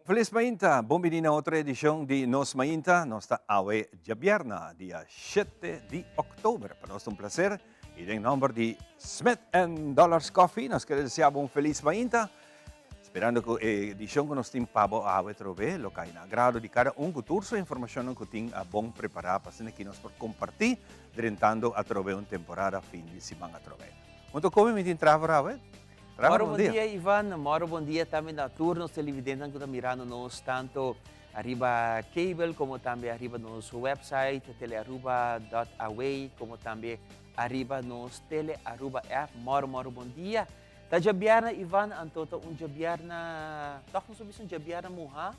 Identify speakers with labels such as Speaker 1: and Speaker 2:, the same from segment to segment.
Speaker 1: Feliz Mainta, buonvenida a otra edición de Nos Mainta, nostra awe Jabierna, dia 7 de outubro. Para nós é um prazer e em nome de Smith Dollars Coffee, nós queremos desejar um Feliz Mainta, esperando que a edição que nós temos para awe trove, lo cai na grado de cada curso, informação que tem a bom preparar para que nós por compartilhar, durante a trove uma temporada fim de semana trove. Muito como me tem trabalhar,
Speaker 2: Moro bom dia, Ivan. Moro bom dia também na turnos televidentes que estão mirando nos tanto arriba cable como também arriba nos website telearuba.away como também arriba nos telearuba app. Moro bom dia. Ta jabierna Ivan antoto jabierna toch não soube jabierna muha,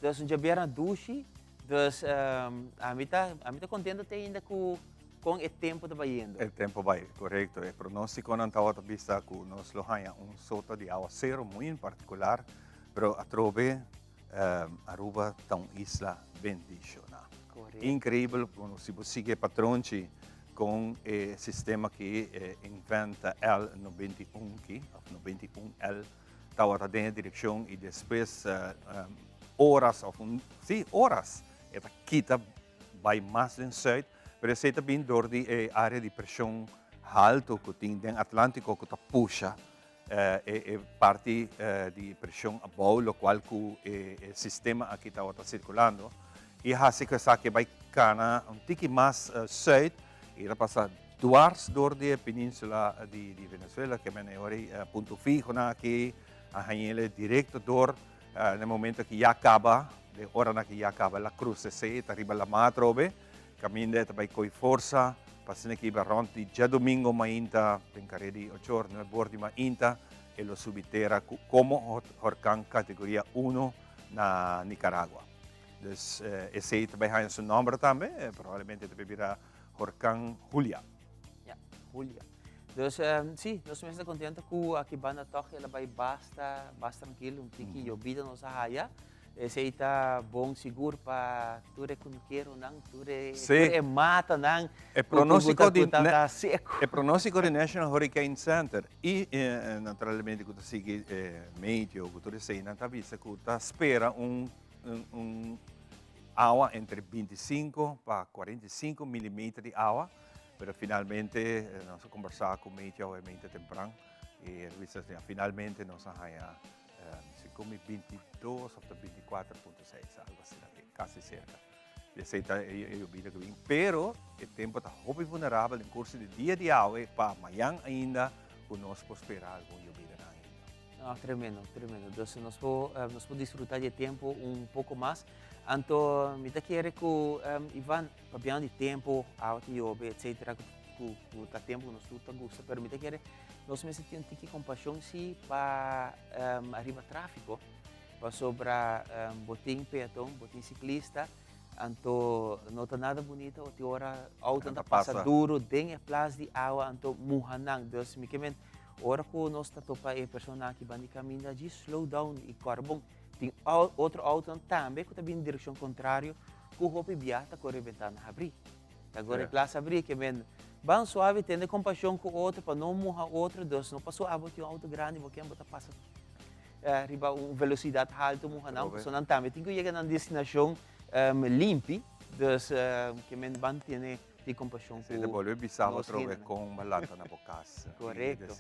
Speaker 2: dus jabierna dushi, dus a mim tá contente ainda com o tempo está indo.
Speaker 1: O tempo vai, correto. O pronóstico não está a vista que nós lo haya sota de aguacero muito particular, pero a trove Aruba está uma isla bendicionada. Incrível, se você sigue patrão com o sistema que inventa el 91 aqui, 91L, está a dar direção e depois horas, horas, esta quita vai mais em sul. Pero essa também door die área de pressão alto que tem no Atlântico que está puxa parte de pressão abaixo, o qual o sistema aqui está circulando e assim que vai cana tique mais sul e vai passar duas door de península de Venezuela que é ora ponto fijo na aqui a hanhele direto door no momento que já acaba de hora na que já acaba a cruz se arriba la matrobe caminha também com força, passando aqui barronti, já domingo mainta, pencare di 8 ore, 9 ore mainta, e lo subitera como huracán categoria 1 na Nicaragua. Dus esse também tem seu nome também, provavelmente também virá huracán Julia.
Speaker 2: Ja, Julia. Dus sim, nós estamos contentes que aqui banda toque ela vai basta tranquilo, tiki llovida nos haya. Esse está bom seguro para tu reconhecer não, tu mata não.
Speaker 1: É pronóstico de National Hurricane Center e naturalmente que tu sigue meio que tu sei não tá vista que tu espera água entre 25 para 45 milímetros de água, mas finalmente nós conversar com meio é meio temprano e finalmente nós como 22 ou 24.6, algo assim, quase cerca. Eu vi que pero o tempo está muito vulnerável em curso de dia de água para amanhã ainda conosco esperar algum lluvia ainda.
Speaker 2: Tremendo. Então nós podemos desfrutar de tempo pouco mais. Então, me quero que Ivan, para de tempo, água de lluvia, etc. Que o tempo nos gusta, pero me quero nós mesmos temos que compaixão se para arriba tráfego, para sobre botim peatão, botim ciclista, então não está nada bonito, o hora auto está passa duro, tem a place de água, então muhanang, então me quemen, hora que nós está topa a pessoa que vai caminhar de slow down e carbon, tem outro auto também que está vindo em direção contrária, que o hopi viata com a ventana abrir, agora a classe abrir que men bem suave, tendo compaixão com o outro, para não morrer outro, dus não passou a botar um auto grande, porque não passa riba uma velocidade alta, morrer não, porque não também tem que chegar na destinação limpa, dus que men bem tem compaixão com.
Speaker 1: Se devolve bisava trove com uma lata na boca.
Speaker 2: Correto.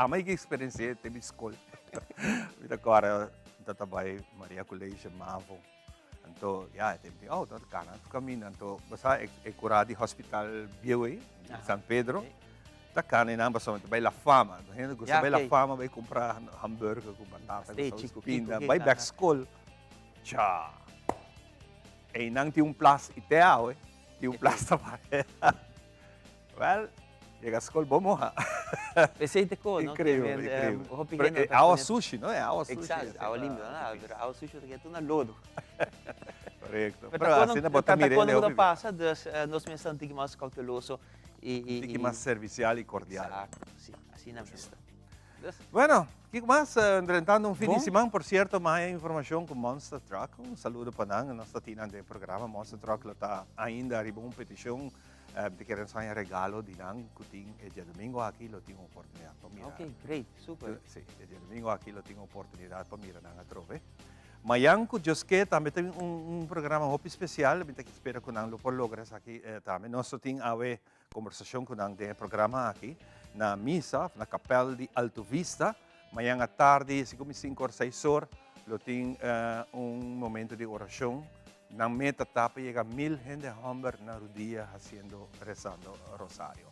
Speaker 1: Mas que experiência teve escola. Agora trabalhei Maria Colégio Mavo. Então, tem auto, cara, tu caminha, então, basta curado de hospital Bieway, de San Pedro, tá cara, não, basta vai La Fama, a gente gosta vai La Fama, vai comprar hambúrguer com batata, com pinda, vai back school, tchau. E não tem plus ideal, tem plus também. Well, chega a escola, vamos lá.
Speaker 2: Receita com,
Speaker 1: não? Incrível. É água sushi, não é? Água sushi.
Speaker 2: Exato, água limpa, não, água sushi é tudo lodo.
Speaker 1: Correto.
Speaker 2: Pero assim, quando passa, nós mesmos temos mais cauteloso
Speaker 1: e mais servicial e cordial.
Speaker 2: Exato, sim, assim na vista.
Speaker 1: Bueno, que mais? Entretanto, fim de semana, por certo, mais informação com Monster Truck. Saludo para nós, nós estamos no programa. Monster Truck está ainda arriba uma petição de querer sair regalo de nang kuting dia domingo aqui lo tenho oportunidade para mirar.
Speaker 2: Ok, great, super.
Speaker 1: Sim, dia domingo aqui lo tenho oportunidade para mirar nang trove. Mayang ko Diyos que também tem programa hopi especial, bita que espera ko nang lupo logras aqui também. Nós ting awe conversação ko nang de programa aqui na misa, na Capela de Alto Vista. Mayang à tarde, 5 or 6 horas, lo ting momento de oração. Na meta etapa llega 1000 gente hombre na rodilla rezando rosario.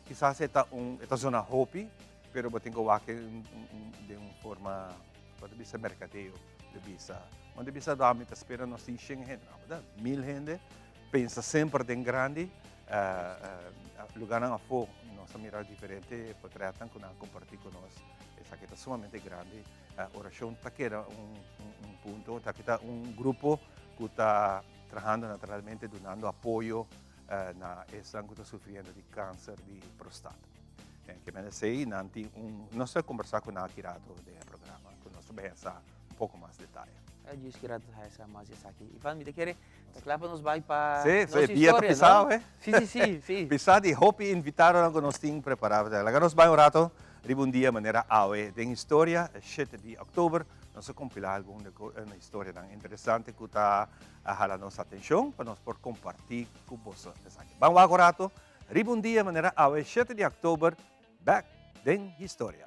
Speaker 1: Quizás esta es una hobby, pero tengo que de una forma, pode ser mercadeo, de visa. Onde visa dami ta espera nos 100 gente, 1000 gente, pensa sempre em grande, lugar a fo, nossa mirada diferente, tratam com compartir com nós, essa que está sumamente grande, oração tá que era ponto, tá que tá grupo que está trabalhando naturalmente, donando apoio na essa que está sofrendo de câncer de próstata. Que me sei, nanti nós vamos conversar com a Kirato do programa, com nós também essa pouco mais detalhe.
Speaker 2: Dios quiera esa más aquí. Ivan, mira quiere, la clapa nos va para
Speaker 1: nossa história, pisado,
Speaker 2: ¿no? Sí.
Speaker 1: Pisado e hopi invitaram a nós ting preparado. Laga nos vai um rato, ribundia maneira awe. Den história, 7 de outubro, nós compilar alguma história tão interessante que está a jalar nossa atenção para nós por compartilhar com vocês. Vamos agora rato, ribundia maneira awe, 7 de outubro, back den história.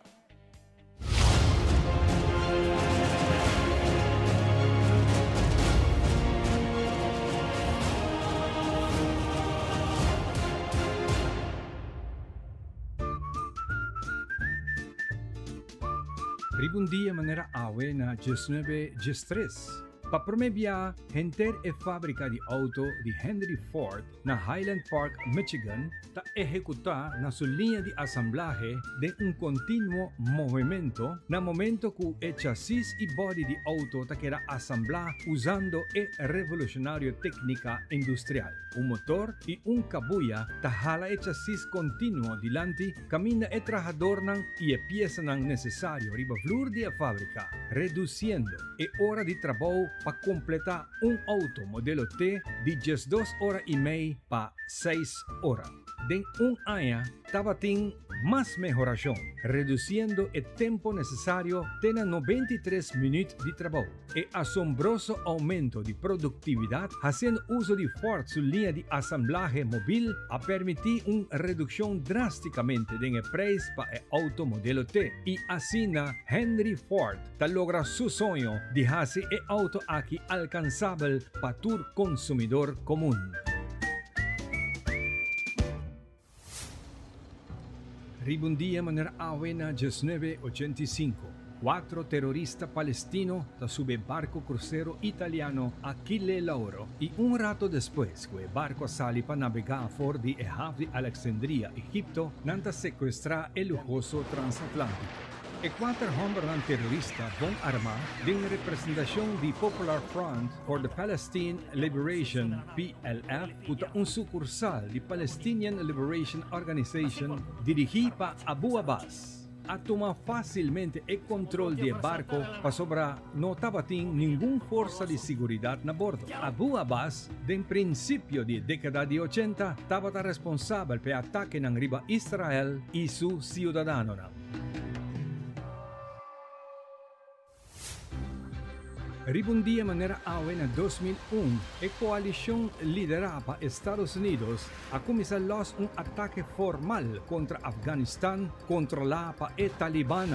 Speaker 3: Ribundia manera awe na 19-13. Pa promebia henter e fábrica de auto de Henry Ford na Highland Park, Michigan, ta ejecuta na sua linha de assemblaje de continuo movimento na momento que o chassis e body de auto ta quera assemblar usando revolucionário técnica industrial. Motor e cabuya ta hala chassis continuo dilante, camina trabajador nang e pieza nang necessário riba flur de fábrica, reduzindo hora de trabalho para completar auto modelo T de 12 horas e meia para 6 horas. Den año, tabating más mejoración, reduciendo el tiempo necesario de 93 minutos de trabajo. Asombroso aumento de productividad, haciendo uso de Ford su línea de asamblaje móvil, a permitir una reducción drásticamente del precio para el auto modelo T. Y así Henry Ford logra su sueño de hacer el auto aquí alcanzable para todo consumidor común. Ribundia manera awena 1985. 4 terroristas palestinos da sube barco crucero italiano Achille Lauro y un rato después que el barco sale para navegar fuera de el Havre de Alexandria, Egipto, nanta secuestra el lujoso transatlántico. E 4 hombres terroristas von armar de representación de Popular Front for the Palestine Liberation PLF, una sucursal de Palestinian Liberation Organization dirigida para Abu Abbas. A tomar fácilmente el control del barco para sobrar no tabatín ninguna fuerza de seguridad a bordo. Abu Abbas, en principio de década de 80, estaba responsable por el ataque en riba Israel y su ciudadano. Ribundia manera en 2001, la coalición liderada por Estados Unidos ha comenzado un ataque formal contra Afganistán, controlada por el Talibán,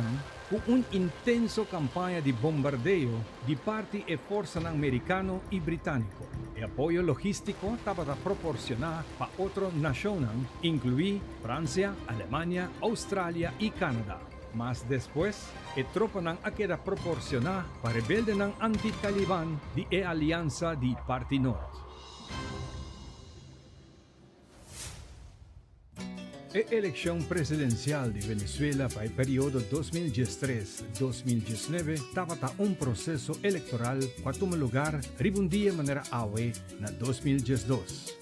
Speaker 3: con una intensa campaña de bombardeo de parte de fuerzas americano y británico. El apoyo logístico estaba proporcionado para otras naciones, incluidas Francia, Alemania, Australia y Canadá. Mas después, el tropa a queda proporcionada para rebelde anti-talibán de la alianza de Parte Norte. La elección presidencial de Venezuela para el periodo 2013-2019 estaba un proceso electoral que tomó lugar ribundia manera awe na 2012.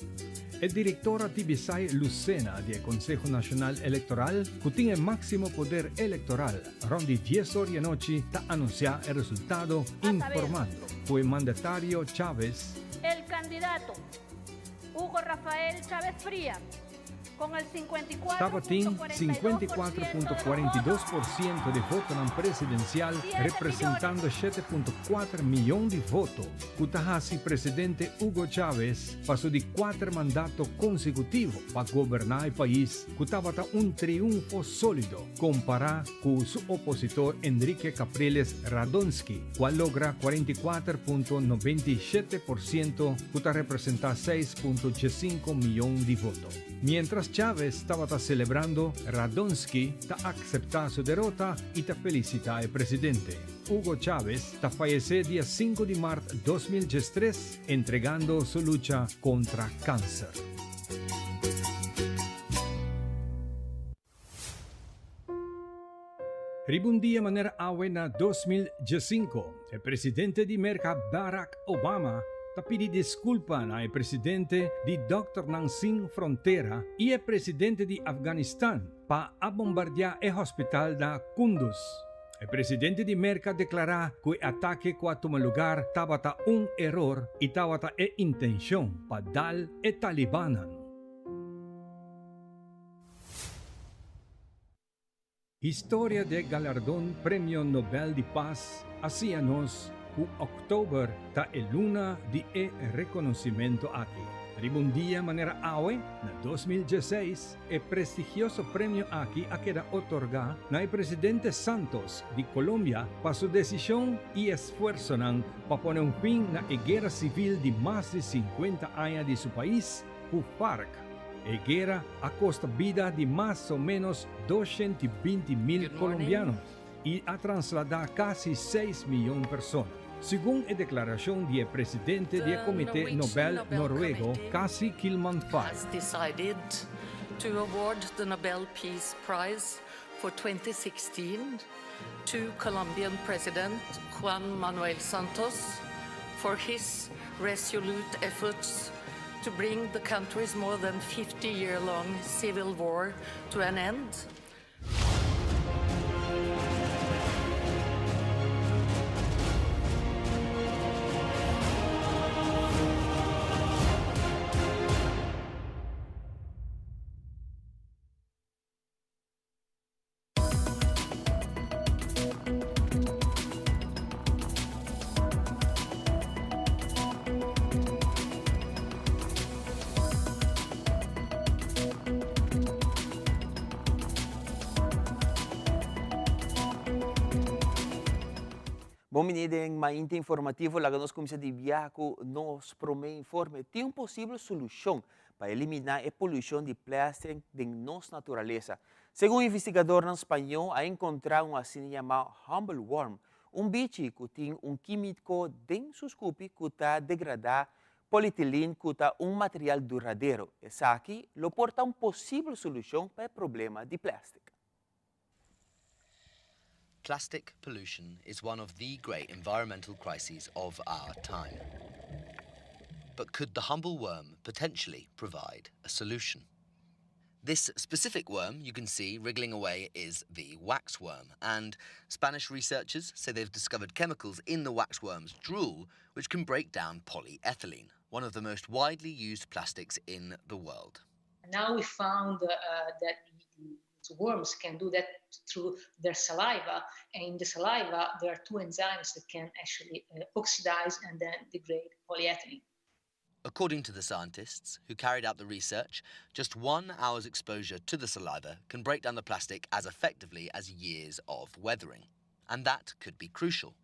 Speaker 3: El director Tibisay Lucena del Consejo Nacional Electoral, que tiene el máximo poder electoral, ronde 10 horas de noche, está anunciado el resultado informando. Fue el mandatario Chávez.
Speaker 4: El candidato Hugo Rafael Chávez Frías Con el
Speaker 3: Tabating
Speaker 4: 54.42%
Speaker 3: 54.42% de voto ng presidencial, representando 7.4 milyon de voto. Kutaha si Presidente Hugo Chavez paso di 4 mandato consecutivo para gobernar el país, kutabata un triunfo sólido compara con su opositor Enrique Capriles Radonsky, cual logra 44.97%, kuta representa 6.5 milyon de voto. Mientras Chávez estaba celebrando, Radonsky aceptó su derrota y felicita al presidente. Hugo Chávez falleció día 5 de marzo de 2013, entregando su lucha contra cáncer. Ribundia manera awe na 2015, el presidente de Amerika Barack Obama pidi disculpa na el presidente di Dr. Nang Sin Frontera y el presidente de Afganistán pa bombardear el hospital na Kunduz. El presidente de Amerika declara que el ataque que tomó lugar tabata un error y tabata intención pa dal talibanan. Historia de galardón Premio Nobel de Paz hacíanos que October ta el luna de reconocimiento aquí. Ribundia manera awe na 2016 el prestigioso premio aquí a queda otorga na el presidente Santos de Colombia para su decisión y esfuerzo para poner un fin na guerra civil de más de 50 años de su país, cu FARC. Guerra a costa vida de más o menos 220,000 colombianos y a trasladar casi 6 millones de personas. Según la declaración del presidente del Comité Nobel noruego, Kasi Kilman
Speaker 5: has decided to award the Nobel Peace Prize for 2016 to Colombian President Juan Manuel Santos for his resolute efforts to bring the country's more than 50-year-long civil war to an end.
Speaker 2: Bom menino, em mainta informativo, lá nós começamos a diviar com nos promete informe tem uma possível solução para eliminar a poluição de plástico de nossa natureza. Segundo o investigador em espanhol, a encontrar uma assim chamada humble worm, bicho que tem químico dentro seus cupos que está degradar polietileno que está material duradouro. Essa aqui, lo porta possível solução para o problema de plástico.
Speaker 6: Plastic pollution is one of the great environmental crises of our time. But could the humble worm potentially provide a solution? This specific worm you can see wriggling away is the waxworm, and Spanish researchers say they've discovered chemicals in the waxworm's drool which can break down polyethylene, one of the most widely used plastics in the world.
Speaker 7: Now we found that worms can do that through their saliva, and in the saliva there are two enzymes that can actually oxidize and then degrade polyethylene.
Speaker 6: According to the scientists who carried out the research, just 1 hour's exposure to the saliva can break down the plastic as effectively as years of weathering. And that could be crucial.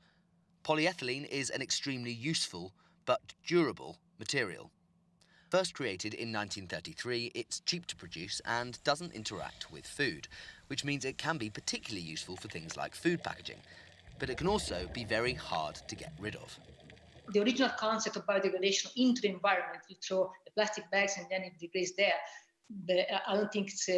Speaker 6: Polyethylene is an extremely useful but durable material. First created in 1933, it's cheap to produce and doesn't interact with food, which means it can be particularly useful for things like food packaging. But it can also be very hard to get rid of.
Speaker 7: The original concept of biodegradation into the environment, you throw the plastic bags and then it degrades there. But I don't think it's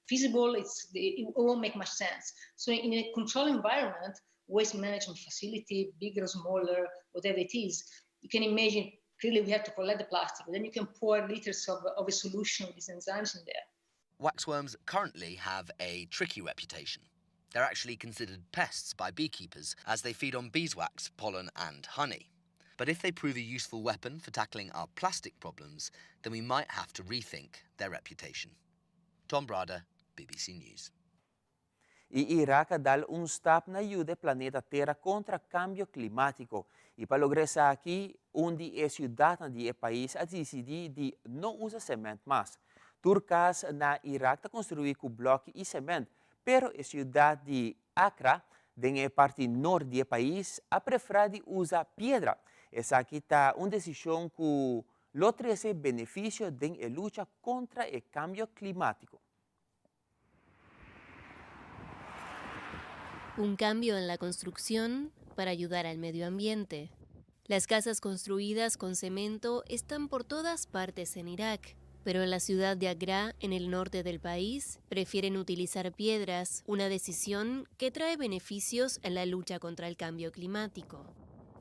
Speaker 7: feasible. It won't make much sense. So in a controlled environment, waste management facility, bigger or smaller, whatever it is, you can imagine clearly we have to collect the plastic, but then you can pour liters of a solution with these enzymes in there.
Speaker 6: Waxworms currently have a tricky reputation. They're actually considered pests by beekeepers as they feed on beeswax, pollen and honey. But if they prove a useful weapon for tackling our plastic problems, then we might have to rethink their reputation. Tom Brada, BBC News.
Speaker 2: E Iraq dá um stop na ajuda ao planeta Terra contra o cambio climático. E para lograr isso aqui, onde é cidadão do país a decidir de não usar cimento mais. Turcas na Iraque está construído com bloco e cimento, pero a cidade de Accra, na parte norte do país, a prefere usar pedra. Essa aqui está uma decisão que lo traz benefício na luta contra o cambio climático.
Speaker 4: Un cambio en la construcción para ayudar al medio ambiente. Las casas construidas con cemento están por todas partes en Irak, pero en la ciudad de Agra, en el norte del país, prefieren utilizar piedras, una decisión que trae beneficios en la lucha contra el cambio climático.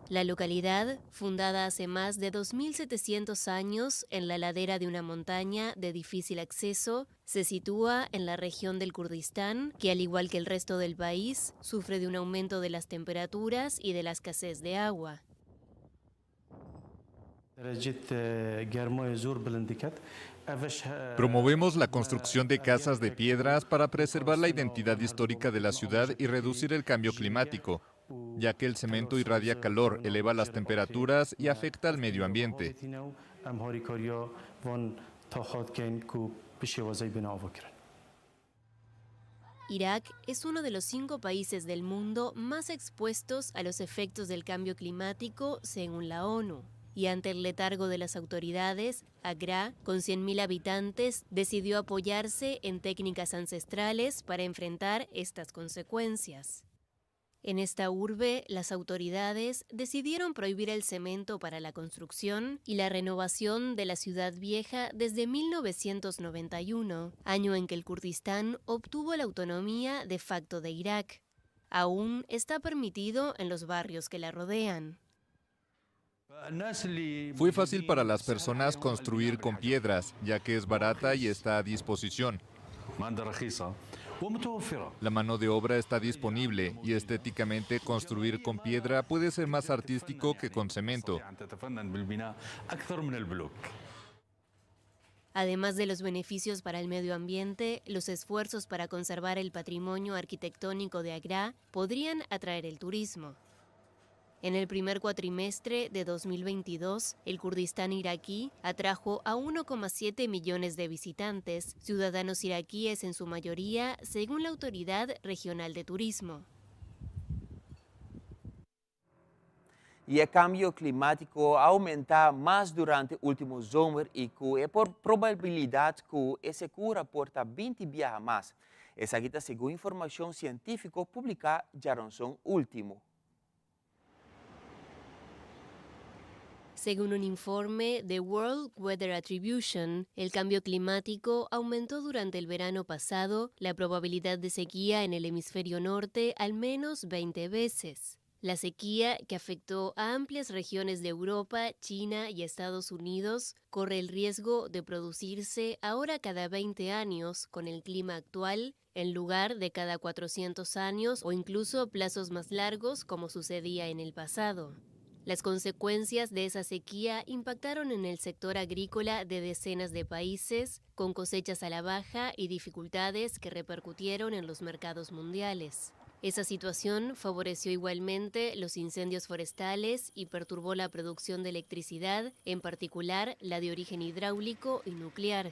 Speaker 4: La localidad, fundada hace más de 2.700 años en la ladera de una montaña de difícil acceso, se sitúa en la región del Kurdistán, que al igual que el resto del país, sufre de un aumento de las temperaturas y de la escasez de agua.
Speaker 8: Promovemos la construcción de casas de piedras para preservar la identidad histórica de la ciudad y reducir el cambio climático, ya que el cemento irradia calor, eleva las temperaturas y afecta al medio ambiente.
Speaker 4: Irak es uno de los 5 países del mundo más expuestos a los efectos del cambio climático según la ONU. Y ante el letargo de las autoridades, Agra, con 100.000 habitantes, decidió apoyarse en técnicas ancestrales para enfrentar estas consecuencias. En esta urbe, las autoridades decidieron prohibir el cemento para la construcción y la renovación de la ciudad vieja desde 1991, año en que el Kurdistán obtuvo la autonomía de facto de Irak. Aún está permitido en los barrios que la rodean.
Speaker 8: Fue fácil para las personas construir con piedras, ya que es barata y está a disposición. La mano de obra está disponible y estéticamente construir con piedra puede ser más artístico que con cemento.
Speaker 4: Además de los beneficios para el medio ambiente, los esfuerzos para conservar el patrimonio arquitectónico de Agra podrían atraer el turismo. En el primer cuatrimestre de 2022, el Kurdistán iraquí atrajo a 1,7 millones de visitantes, ciudadanos iraquíes en su mayoría, según la Autoridad Regional de Turismo.
Speaker 2: E o cambio climático aumenta mais durante o último zomer e que é por probabilidade que esse cura porta 20 dias a mais. Essa aqui está segundo informação científica publicada já no último.
Speaker 4: Según un informe de World Weather Attribution, el cambio climático aumentó durante el verano pasado la probabilidad de sequía en el hemisferio norte al menos 20 veces. La sequía, que afectó a amplias regiones de Europa, China y Estados Unidos, corre el riesgo de producirse ahora cada 20 años con el clima actual, en lugar de cada 400 años o incluso plazos más largos como sucedía en el pasado. Las consecuencias de esa sequía impactaron en el sector agrícola de decenas de países, con cosechas a la baja y dificultades que repercutieron en los mercados mundiales. Esa situación favoreció igualmente los incendios forestales y perturbó la producción de electricidad, en particular la de origen hidráulico y nuclear.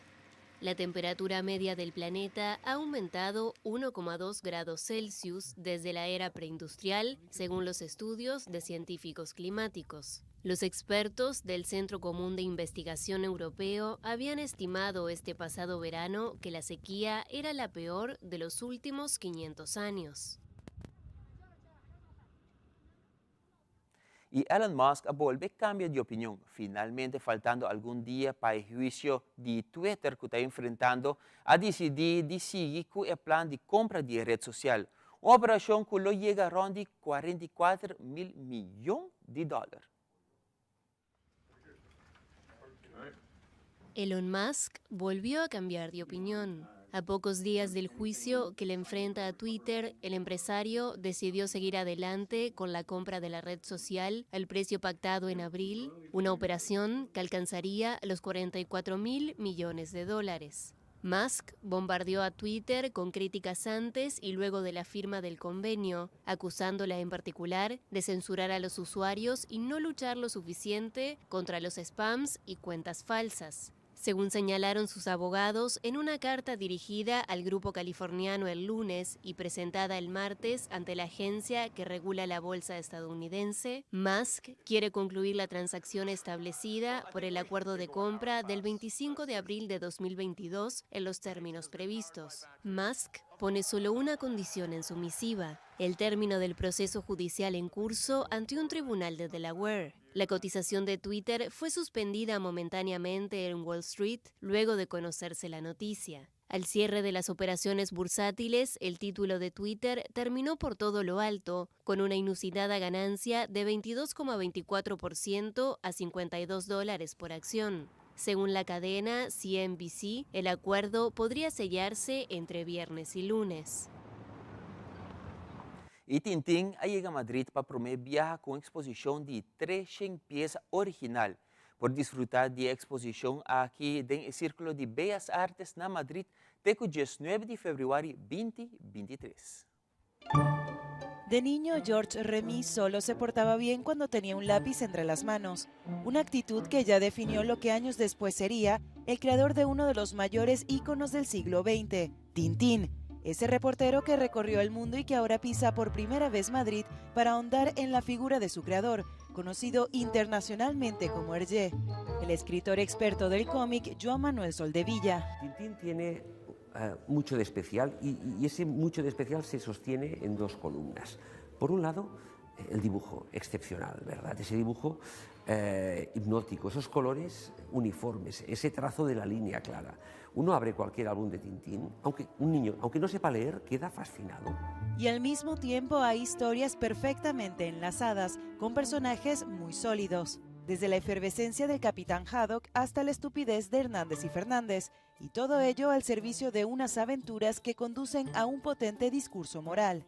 Speaker 4: La temperatura media del planeta ha aumentado 1,2 grados Celsius desde la era preindustrial, según los estudios de científicos climáticos. Los expertos del Centro Común de Investigación Europeo habían estimado este pasado verano que la sequía era la peor de los últimos 500 años.
Speaker 2: E Elon Musk vuelve a cambiar de opinião, finalmente faltando algum dia para o juízo de Twitter que está enfrentando a decidir de seguir com o plano de compra de rede social, uma operação que lhe chega a rondar 44 mil milhões de dólares.
Speaker 4: Elon Musk volvió a cambiar de opinión. A pocos días del juicio que le enfrenta a Twitter, el empresario decidió seguir adelante con la compra de la red social al precio pactado en abril, una operación que alcanzaría los $44.000 millones. Musk bombardeó a Twitter con críticas antes y luego de la firma del convenio, acusándola en particular de censurar a los usuarios y no luchar lo suficiente contra los spams y cuentas falsas. Según señalaron sus abogados en una carta dirigida al grupo californiano el lunes y presentada el martes ante la agencia que regula la bolsa estadounidense, Musk quiere concluir la transacción establecida por el acuerdo de compra del 25 de abril de 2022 en los términos previstos. Musk pone solo una condición en su misiva: el término del proceso judicial en curso ante un tribunal de Delaware. La cotización de Twitter fue suspendida momentáneamente en Wall Street luego de conocerse la noticia. Al cierre de las operaciones bursátiles, el título de Twitter terminó por todo lo alto, con una inusitada ganancia de 22,24% a $52 por acción. Según la cadena CNBC, el acuerdo podría sellarse entre viernes y lunes.
Speaker 2: E Tintin llega a Madrid para promover viaje con exposición de 300 piezas original, por disfrutar de exposición aquí en el Círculo de Bellas Artes en Madrid, de 19 de febrero 2023.
Speaker 9: De niño, Georges Remy solo se portaba bien cuando tenía un lápiz entre las manos, una actitud que ya definió lo que años después sería el creador de uno de los mayores íconos del siglo XX, Tintín, ese reportero que recorrió el mundo y que ahora pisa por primera vez Madrid para ahondar en la figura de su creador, conocido internacionalmente como Hergé. El escritor experto del cómic, Joan Manuel Soldevilla.
Speaker 10: Tintín tiene mucho de especial y ese mucho de especial se sostiene en dos columnas. Por un lado, el dibujo excepcional, ¿verdad? Ese dibujo hipnótico, esos colores uniformes, ese trazo de la línea clara. Uno abre cualquier álbum de Tintín, un niño, aunque no sepa leer, queda fascinado.
Speaker 9: Y al mismo tiempo hay historias perfectamente enlazadas, con personajes muy sólidos, desde la efervescencia del Capitán Haddock hasta la estupidez de Hernández y Fernández, y todo ello al servicio de unas aventuras que conducen a un potente discurso moral.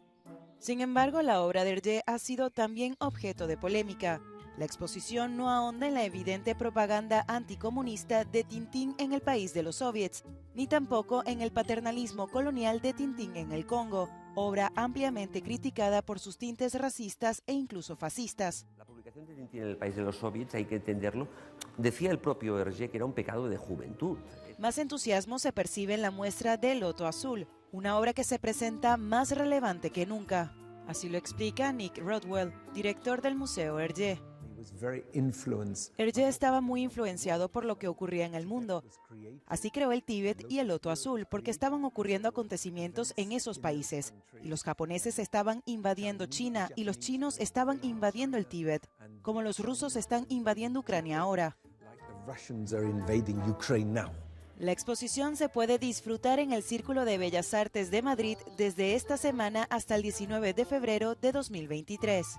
Speaker 9: Sin embargo, la obra de Hergé ha sido también objeto de polémica. La exposición no ahonda en la evidente propaganda anticomunista de Tintín en el país de los soviets, ni tampoco en el paternalismo colonial de Tintín en el Congo, obra ampliamente criticada por sus tintes racistas e incluso fascistas.
Speaker 10: La publicación de Tintín en el país de los soviets, hay que entenderlo, decía el propio Hergé que era un pecado de juventud.
Speaker 9: Más entusiasmo se percibe en la muestra de Loto Azul, una obra que se presenta más relevante que nunca. Así lo explica Nick Rodwell, director del Museo Hergé. Hergé estaba muy influenciado por lo que ocurría en el mundo. Así creó el Tíbet y el Loto Azul, porque estaban ocurriendo acontecimientos en esos países. Y los japoneses estaban invadiendo China y los chinos estaban invadiendo el Tíbet, como los rusos están invadiendo Ucrania ahora. La exposición se puede disfrutar en el Círculo de Bellas Artes de Madrid desde esta semana hasta el 19 de febrero de 2023.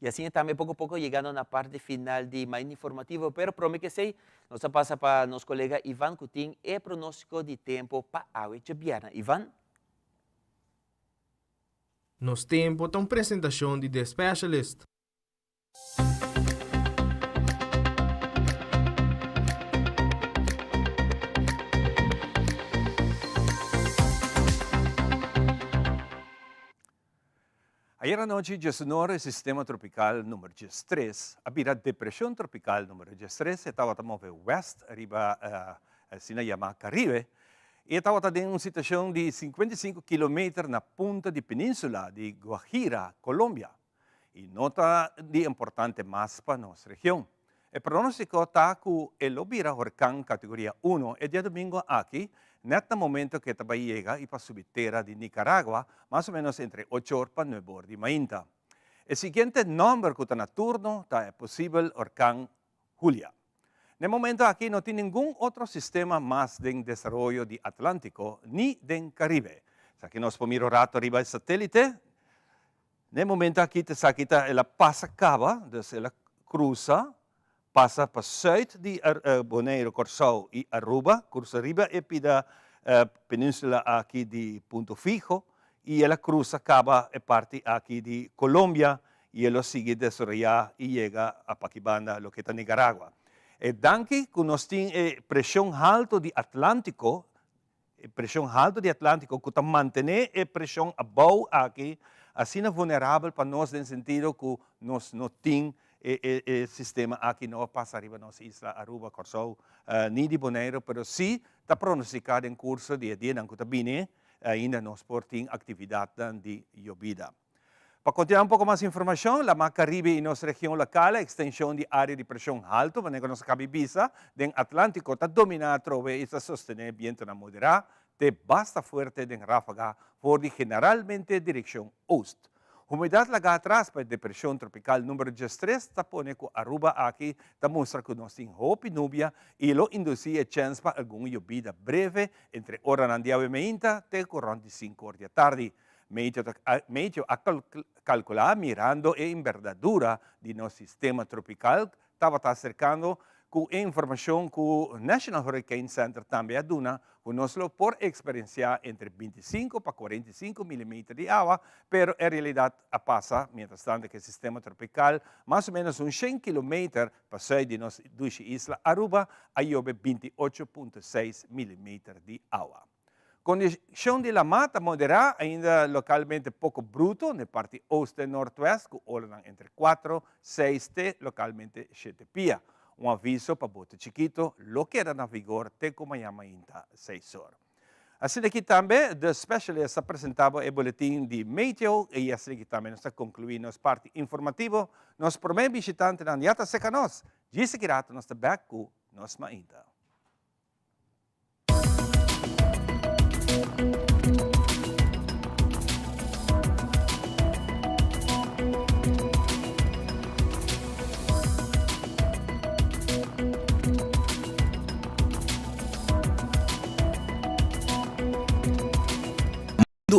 Speaker 2: E assim também, pouco a pouco, chegando na parte final de mais informativo, pero prometo que sei, nós passa para nosso colega Ivan Coutinho e pronóstico de tempo para a de Biarna. Ivan?
Speaker 11: Nos tempo tem apresentação de The Specialist.
Speaker 1: Ayer anoche, 19, el sistema tropical número 3, había depresión tropical número 3, estaba a west, arriba, se llama Caribe, y estaba en una situación de 55 kilómetros en la punta de península de Guajira, Colombia, y nota de importante más para nuestra región. El pronóstico está que el hubiera huracán categoría 1 el día domingo aquí, en este momento que está llega y para subir tierra de Nicaragua, más o menos entre 8 horas para 9 horas de mañana. El siguiente nombre que está en turno está el posible huracán Julia. En el momento aquí no tiene ningún otro sistema más de desarrollo de Atlántico ni de Caribe. O sea, que nos podemos mirar rato arriba del satélite. En el momento aquí te saquita la Pasacaba, desde la cruza passa para zuid de Bonaire, Curaçao e Aruba. Cruza e pida península aqui de Punto Fijo e ela cruza acaba e parte aqui de Colômbia e ela sigue desarrollar e chega a Paquibanda, lo que está Nicaragua. E daqui que nós temos pressão alta de Atlântico, que está mantendo a pressão abaixo aqui, assim é vulnerável para nós no sentido que nós não temos o sistema aqui não passa arriba nossa isla Aruba, Curaçao, nem de Bonaire, mas sim está pronosticado em curso de dia não que está bem, ainda nós por ter atividade de llovida. Para continuar um pouco mais de informação, a Mar Caribe e nossa região local, a extensão de área de pressão alta, mas que nossa cabibisa, do Atlântico, está dominada e está sostener viento na moderada, de basta fuerte de ráfaga, por generalmente direção oeste. Umidade lá atrás para a depressão tropical número 13, está pone que Aruba aqui, está mostra que nós temos roupa e nubia e lo induzir a chance para alguma llovida breve entre hora na dia e meia até 45 horas da tarde. Meio a calcular mirando a envergadura de nosso sistema tropical, estava acercando com a informação que o National Hurricane Center também aduna, que nós por experienciar entre 25 para 45 milímetros de água, pero em realidade passa, mientras tanto que o sistema tropical, mais ou menos uns 100 km para sair de nossa isla Aruba, aí houve 28,6 milímetros de água. Condição de la mata moderada, ainda localmente pouco bruto, na parte oeste e noroeste, que olham entre 4 e 6 T, localmente 7 pia. Aviso para bote chiquito, lo que era na vigor até como ainda 6 horas. Assim aqui também, o specialist apresentava o boletim de meteo e assim aqui também nós concluímos nossa parte informativa. Nós primeiro visitante na Niata Seca nós, disse que nós estamos back com nós ainda.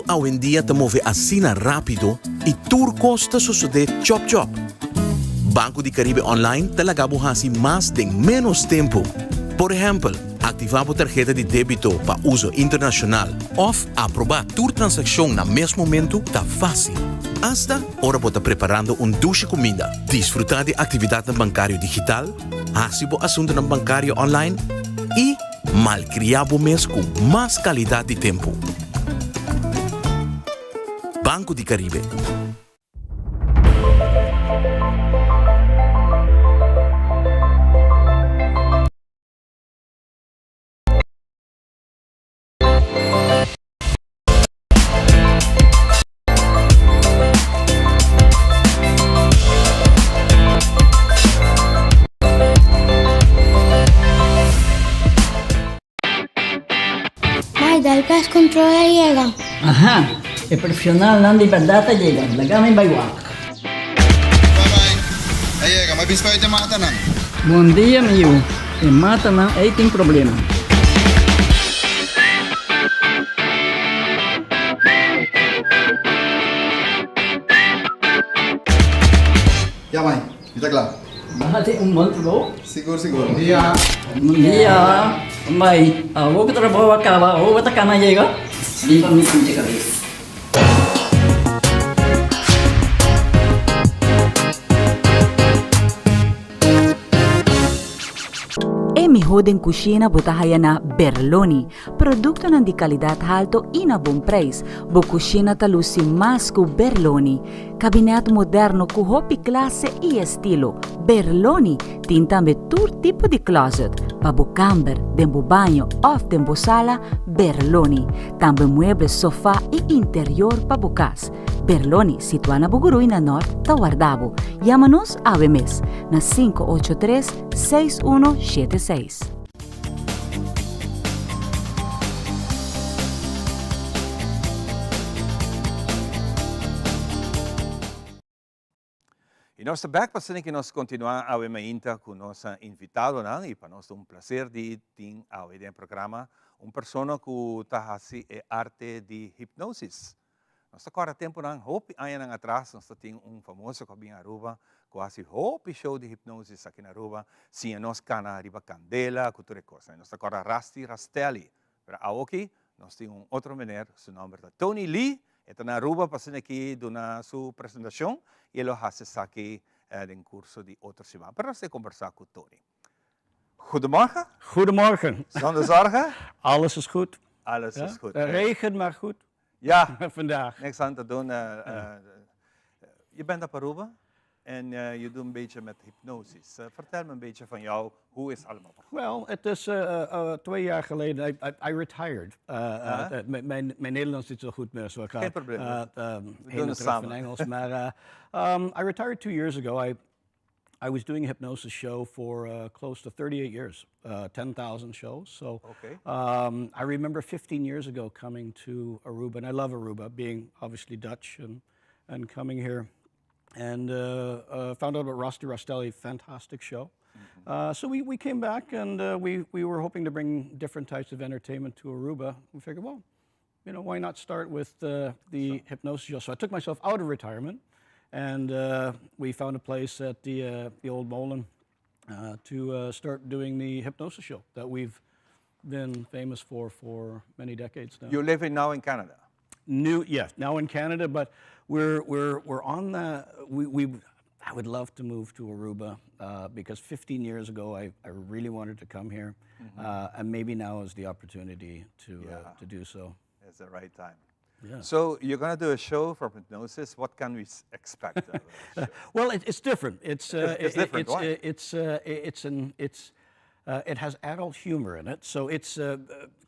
Speaker 12: Hoy en día te mueve así rápido y tu costa sucede chop chop. Banco de Caribe Online te la gabo así más de menos tiempo. Por ejemplo, activamos tarjeta de débito para uso internacional o aprobar tu transacción en mesmo momento está fácil. Hasta ahora vos preparando duche comida, disfrutar de actividad bancario digital, hacer asunto bancario online y malcriar mes con más calidad de tiempo. Banco de Caribe.
Speaker 13: Maida, el gas controla llega.
Speaker 14: Ajá. El profesional Nandi Berdata llega. La gama en Baywak.
Speaker 15: Bye-bye. Llega, may bispa ito mata nang.
Speaker 14: Bom dia, meu. E mata não, aí tem problema.
Speaker 15: Ya, mãe. Kita kelar.
Speaker 14: Bahati month bro.
Speaker 15: Siguro. Bom dia.
Speaker 14: Bom dia. Mãe, vou que trabalho acaba. Vou botar cana llega. Limpa mi llega.
Speaker 16: Mihoden Cucina botahaya na Berloni, produkto ng di kalidad alto e na bom preço. Bo cucina talusi mas ku Berloni. Cabinet moderno ku hopi klase e estilo. Berloni tin tambe tur tipo di closet. Pabo camber, dembo banho, off dembo sala, Berloni. Tambe mueble sofá e interior pabo cas. Berloni, situada na Bugurui na Norte, Tawardabo. Llama-nos ave mes na 583-6176.
Speaker 1: E nós backpassando que nós continuamos a ainda com nosso invitado, né? E para nós é prazer de ter no programa uma pessoa que está fazendo arte de hipnose. Nós agora tempo não, hope anos atrás nós temos famoso que em Aruba, quasi hopi show de hypnosis aqui na Aruba. Sim, nós cana riba candela, cultura coisa. Nós agora Rasti Rastelli. Pero aqui nós temos outro maneira, seu nome é Tony Lee. Está na Aruba, passando aqui na sua apresentação. E ele faz aqui em curso de outra semana. Para você conversar com o Tony. Goedemorgen.
Speaker 17: Goedemorgen.
Speaker 1: Zonder zorgen?
Speaker 17: Alles is goed.
Speaker 1: Alles is goed.
Speaker 17: Regen, maar goed.
Speaker 1: Ja.
Speaker 17: Vandaag.
Speaker 1: Niks aan te doen. Je bent op Aruba en je doet een beetje met hypnosis. Vertel me een beetje van jou, hoe is het allemaal begonnen?
Speaker 17: Wel, het is 2 jaar geleden, I retired. Mijn Nederlands is zo goed meer, zo ik ga
Speaker 1: Geen probleem.
Speaker 17: heen en terug van Engels. Maar I retired 2 years ago. I was doing a hypnosis show for close to 38 years, 10,000 shows. So I remember 15 years ago coming to Aruba, and I love Aruba, being obviously Dutch and coming here. And found out about Rasti Rastelli, fantastic show. So we came back and we were hoping to bring different types of entertainment to Aruba. We figured, well, you know, why not start with the hypnosis show? So I took myself out of retirement and we found a place at the Old Molen to start doing the hypnosis show that we've been famous for many decades now.
Speaker 1: You're living now in Canada?
Speaker 17: Yes, now in Canada, but we're on the, I would love to move to Aruba because 15 years ago I really wanted to come here, and maybe now is the opportunity to do so.
Speaker 1: It's the right time.
Speaker 17: Yeah.
Speaker 1: So you're going to do a show for hypnosis. What can we expect?
Speaker 17: Well, it's different. It's
Speaker 1: different. Why?
Speaker 17: It has adult humor in it, so it's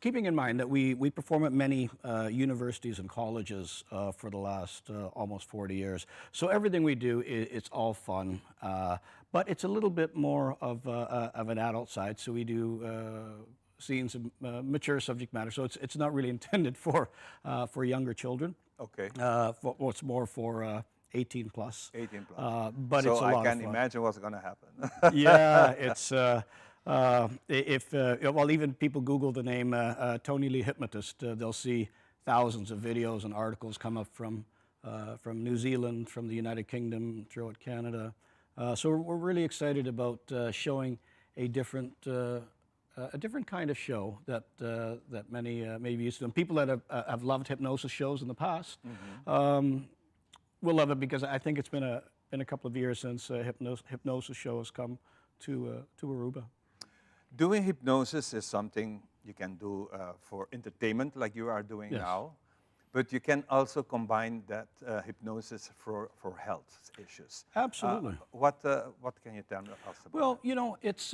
Speaker 17: keeping in mind that we perform at many universities and colleges for the last almost 40 years. So everything we do, it's all fun, but it's a little bit more of an adult side. So we do scenes of mature subject matter. So it's not really intended for younger children.
Speaker 1: Okay.
Speaker 17: It's more for 18 plus.
Speaker 1: 18 plus.
Speaker 17: But
Speaker 1: so
Speaker 17: it's a lot
Speaker 1: I can
Speaker 17: of fun.
Speaker 1: imagine what's going to happen.
Speaker 17: Yeah, it's. Well, even people Google the name Tony Lee Hypnotist, they'll see thousands of videos and articles come up from New Zealand, from the United Kingdom, throughout Canada. So we're really excited about showing a different kind of show that many may be used to. And people that have loved hypnosis shows in the past will love it because I think it's been a couple of years since hypnosis show has come to Aruba.
Speaker 1: Doing hypnosis is something you can do for entertainment like you are doing now, but you can also combine that hypnosis for health issues.
Speaker 17: Absolutely.
Speaker 1: What can you tell us about?
Speaker 17: Well, you know, it's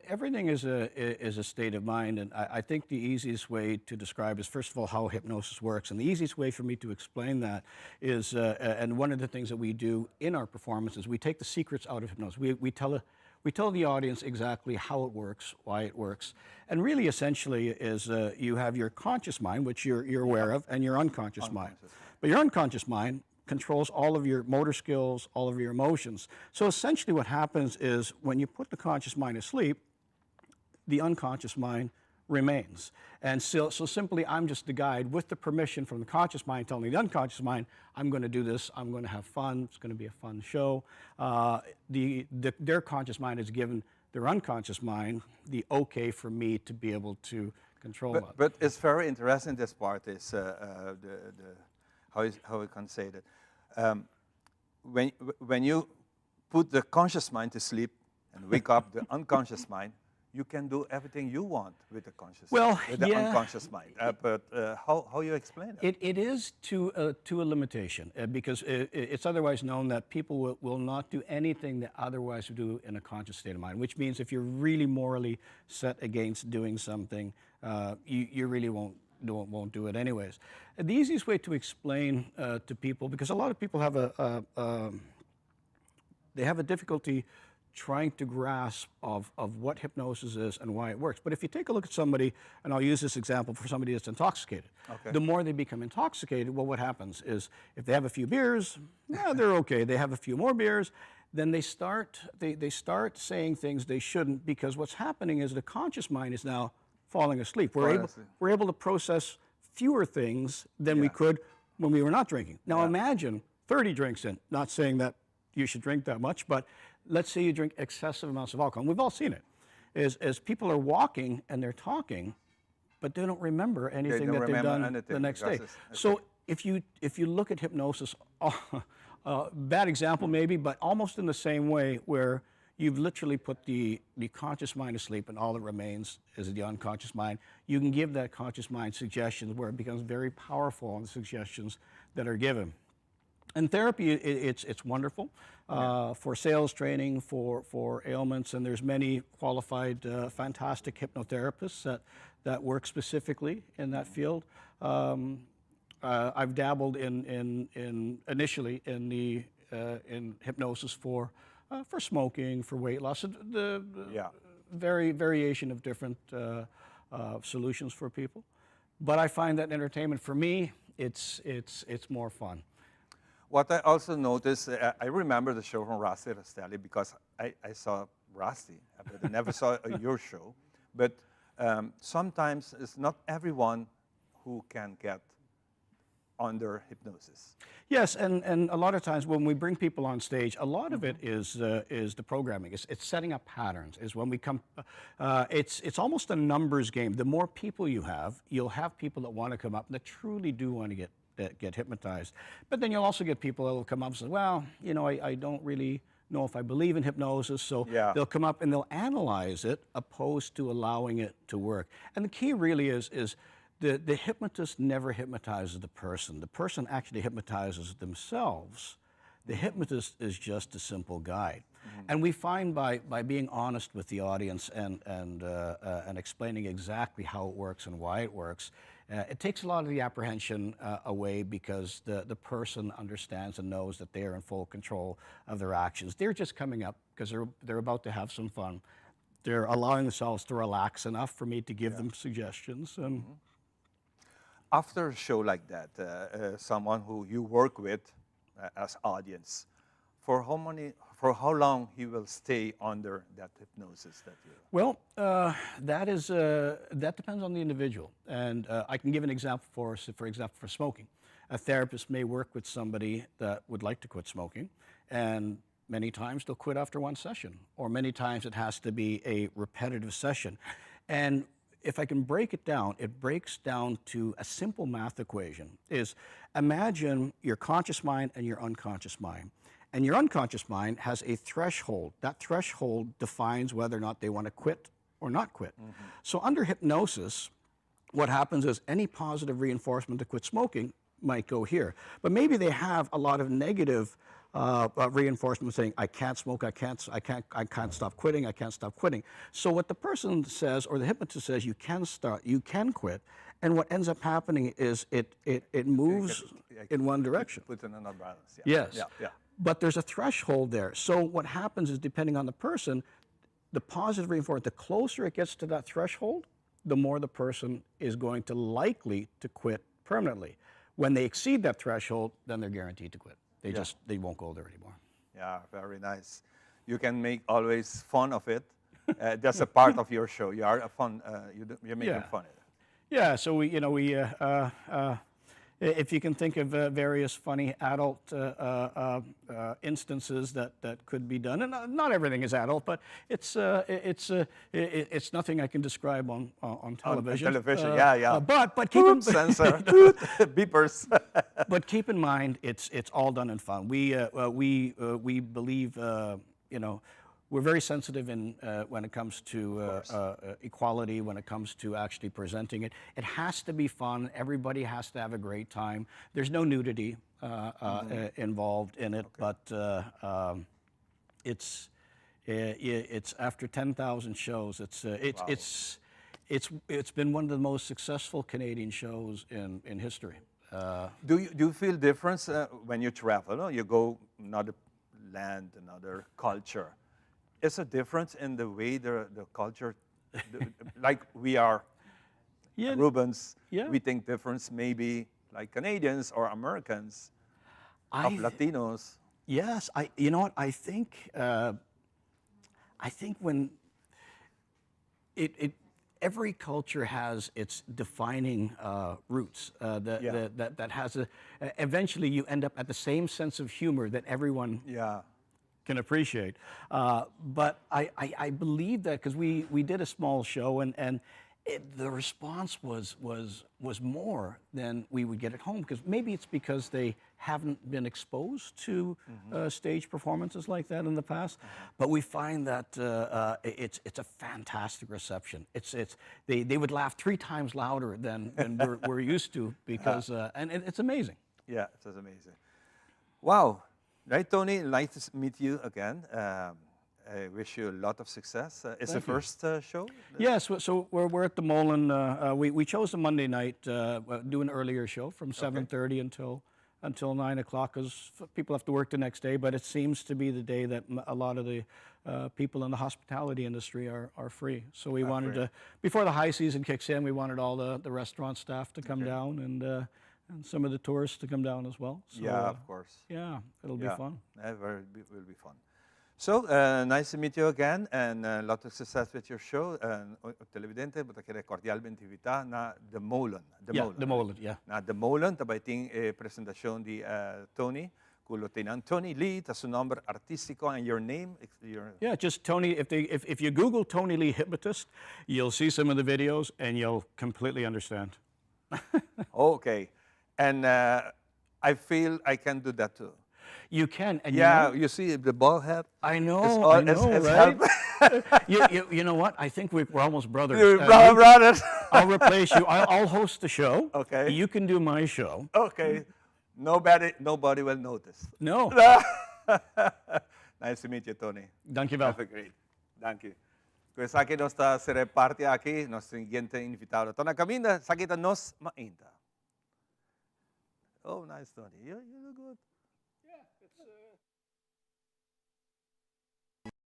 Speaker 17: everything is a state of mind, and I think the easiest way to describe is, first of all, how hypnosis works, and the easiest way for me to explain that is, and one of the things that we do in our performances, we take the secrets out of hypnosis. We tell the audience exactly how it works, why it works, and really essentially is you have your conscious mind, which you're aware of, and your unconscious mind. But your unconscious mind controls all of your motor skills, all of your emotions. So essentially what happens is when you put the conscious mind asleep, the unconscious mind remains. And so simply I'm just the guide with the permission from the conscious mind telling the unconscious mind, I'm going to do this, I'm going to have fun, it's going to be a fun show. Their conscious mind has given their unconscious mind the okay for me to be able to control it.
Speaker 1: But it's very interesting, this part is, how we can say that. When you put the conscious mind to sleep and wake up the unconscious mind, you can do everything you want with the conscious, with the unconscious mind. But how you explain it?
Speaker 17: It is to a limitation because it's otherwise known that people will not do anything they otherwise would do in a conscious state of mind. Which means if you're really morally set against doing something, you really won't do it anyways. The easiest way to explain to people, because a lot of people have they have a difficulty trying to grasp of what hypnosis is and why it works. But if you take a look at somebody, and I'll use this example for somebody that's intoxicated, the more they become intoxicated, well, what happens is if they have a few beers, they're okay. They have a few more beers, then they start saying things they shouldn't, because what's happening is the conscious mind is now falling asleep. We're able to process fewer things than we could when we were not drinking. Now imagine 30 drinks in, not saying that you should drink that much, but let's say you drink excessive amounts of alcohol. And we've all seen it. As people are walking and they're talking, but they don't remember anything that they've done the next day. So if you look at hypnosis, bad example maybe, but almost in the same way, where you've literally put the conscious mind asleep and all that remains is the unconscious mind. You can give that conscious mind suggestions where it becomes very powerful on the suggestions that are given. And therapy, it's wonderful for sales training, for ailments, and there's many qualified, fantastic hypnotherapists that work specifically in that field. I've dabbled initially in hypnosis for smoking, for weight loss, the variation of different solutions for people. But I find that entertainment, for me, it's more fun.
Speaker 1: What I also noticed, I remember the show from Rusty Rastelli because I saw Rusty, but I never saw your show. But sometimes it's not everyone who can get under hypnosis.
Speaker 17: Yes, and a lot of times when we bring people on stage, a lot of it is the programming. It's setting up patterns. Is when we come. It's almost a numbers game. The more people you have, you'll have people that want to come up and that truly do want to get hypnotized. But then you'll also get people that will come up and say, well, you know, I don't really know if I believe in hypnosis, so they'll come up and they'll analyze it opposed to allowing it to work. And the key really is the hypnotist never hypnotizes the person. The person actually hypnotizes themselves. The hypnotist is just a simple guide. And we find by being honest with the audience and explaining exactly how it works and why it works, it takes a lot of the apprehension away, because the person understands and knows that they are in full control of their actions. They're just coming up because they're about to have some fun. They're allowing themselves to relax enough for me to give them suggestions. And
Speaker 1: after a show like that, someone who you work with as audience, for how long he will stay under that hypnosis that you?
Speaker 17: Well, that depends on the individual, and I can give an example for example, for smoking. A therapist may work with somebody that would like to quit smoking, and many times they'll quit after one session, or many times it has to be a repetitive session. And if I can break it down, it breaks down to a simple math equation. Is imagine your conscious mind and your unconscious mind. And your unconscious mind has a threshold. That threshold defines whether or not they want to quit or not quit. So under hypnosis, what happens is any positive reinforcement to quit smoking might go here. But maybe they have a lot of negative reinforcement saying, I can't smoke, I can't stop quitting, I can't stop quitting. So what the person says, or the hypnotist says, you can quit, and what ends up happening is it moves in one direction.
Speaker 1: Put in another balance.
Speaker 17: Yes. But there's a threshold there. So what happens is, depending on the person, the positive reinforcement, the closer it gets to that threshold, the more the person is going to likely to quit permanently. When they exceed that threshold, then they're guaranteed to quit. They won't go there anymore.
Speaker 1: Yeah, very nice. You can make always fun of it. That's a part of your show. You are a fun. You're making fun of it.
Speaker 17: Yeah. So if you can think of various funny adult instances that could be done, and not everything is adult, but it's nothing I can describe on television.
Speaker 1: On television, yeah.
Speaker 17: But keep in
Speaker 1: censor, beepers.
Speaker 17: But keep in mind, it's all done in fun. We believe, we're very sensitive when it comes to equality, when it comes to actually presenting it. It has to be fun. Everybody has to have a great time. There's no nudity involved in it, but it's after 10,000 shows. It's been one of the most successful Canadian shows in history.
Speaker 1: Do you feel difference when you travel? No? You go another land, another culture. Is a difference in the way the culture, like we are Rubens, we think difference maybe like Canadians or Americans, of Latinos.
Speaker 17: Yes, you know what, I think when every culture has its defining roots that has eventually you end up at the same sense of humor that everyone can appreciate. But I believe that because we did a small show and the response was more than we would get at home, because maybe it's because they haven't been exposed to stage performances like that in the past. But we find that it's a fantastic reception. They would laugh 3 times louder than we're used to, because and it's amazing.
Speaker 1: Yeah, it is amazing. Wow, right, Tony? Nice to meet you again. I wish you a lot of success. It's the first show?
Speaker 17: Yes, so we're at the Molen. We chose a Monday night, do an earlier show from 7:30 until 9 o'clock, because people have to work the next day. But it seems to be the day that a lot of the people in the hospitality industry are free. So we wanted to, before the high season kicks in, we wanted all the restaurant staff to come down and some of the tourists to come down as well. So,
Speaker 1: yeah, of course.
Speaker 17: Yeah, it'll be fun.
Speaker 1: It will be fun. So, nice to meet you again, and a lot of success with your show. Televidente, buta kere cordialmente invita na The Molen.
Speaker 17: The Molen, yeah.
Speaker 1: Na The Molen, tabay ting presentasyon di Tony, kulo tinan Tony Lee, ta su nombre artístico and your name.
Speaker 17: Yeah, just Tony. If you Google Tony Lee Hypnotist, you'll see some of the videos and you'll completely understand.
Speaker 1: Okay, and I feel I can do that too.
Speaker 17: You can. And
Speaker 1: you see the ball head?
Speaker 17: I know, right? you know what? I think we're almost brothers.
Speaker 1: You're brothers.
Speaker 17: I'll replace you. I'll host the show.
Speaker 1: Okay.
Speaker 17: You can do my show.
Speaker 1: Okay. Nobody will notice.
Speaker 17: No.
Speaker 1: Nice to meet you, Tony.
Speaker 17: Dankjewel.
Speaker 1: Have a great. Thank you. Pues aquí nos se reparte aquí nuestro siguiente invitado. Tona Caminda, sakita nos mainta. Oh, nice, Tony. You look good.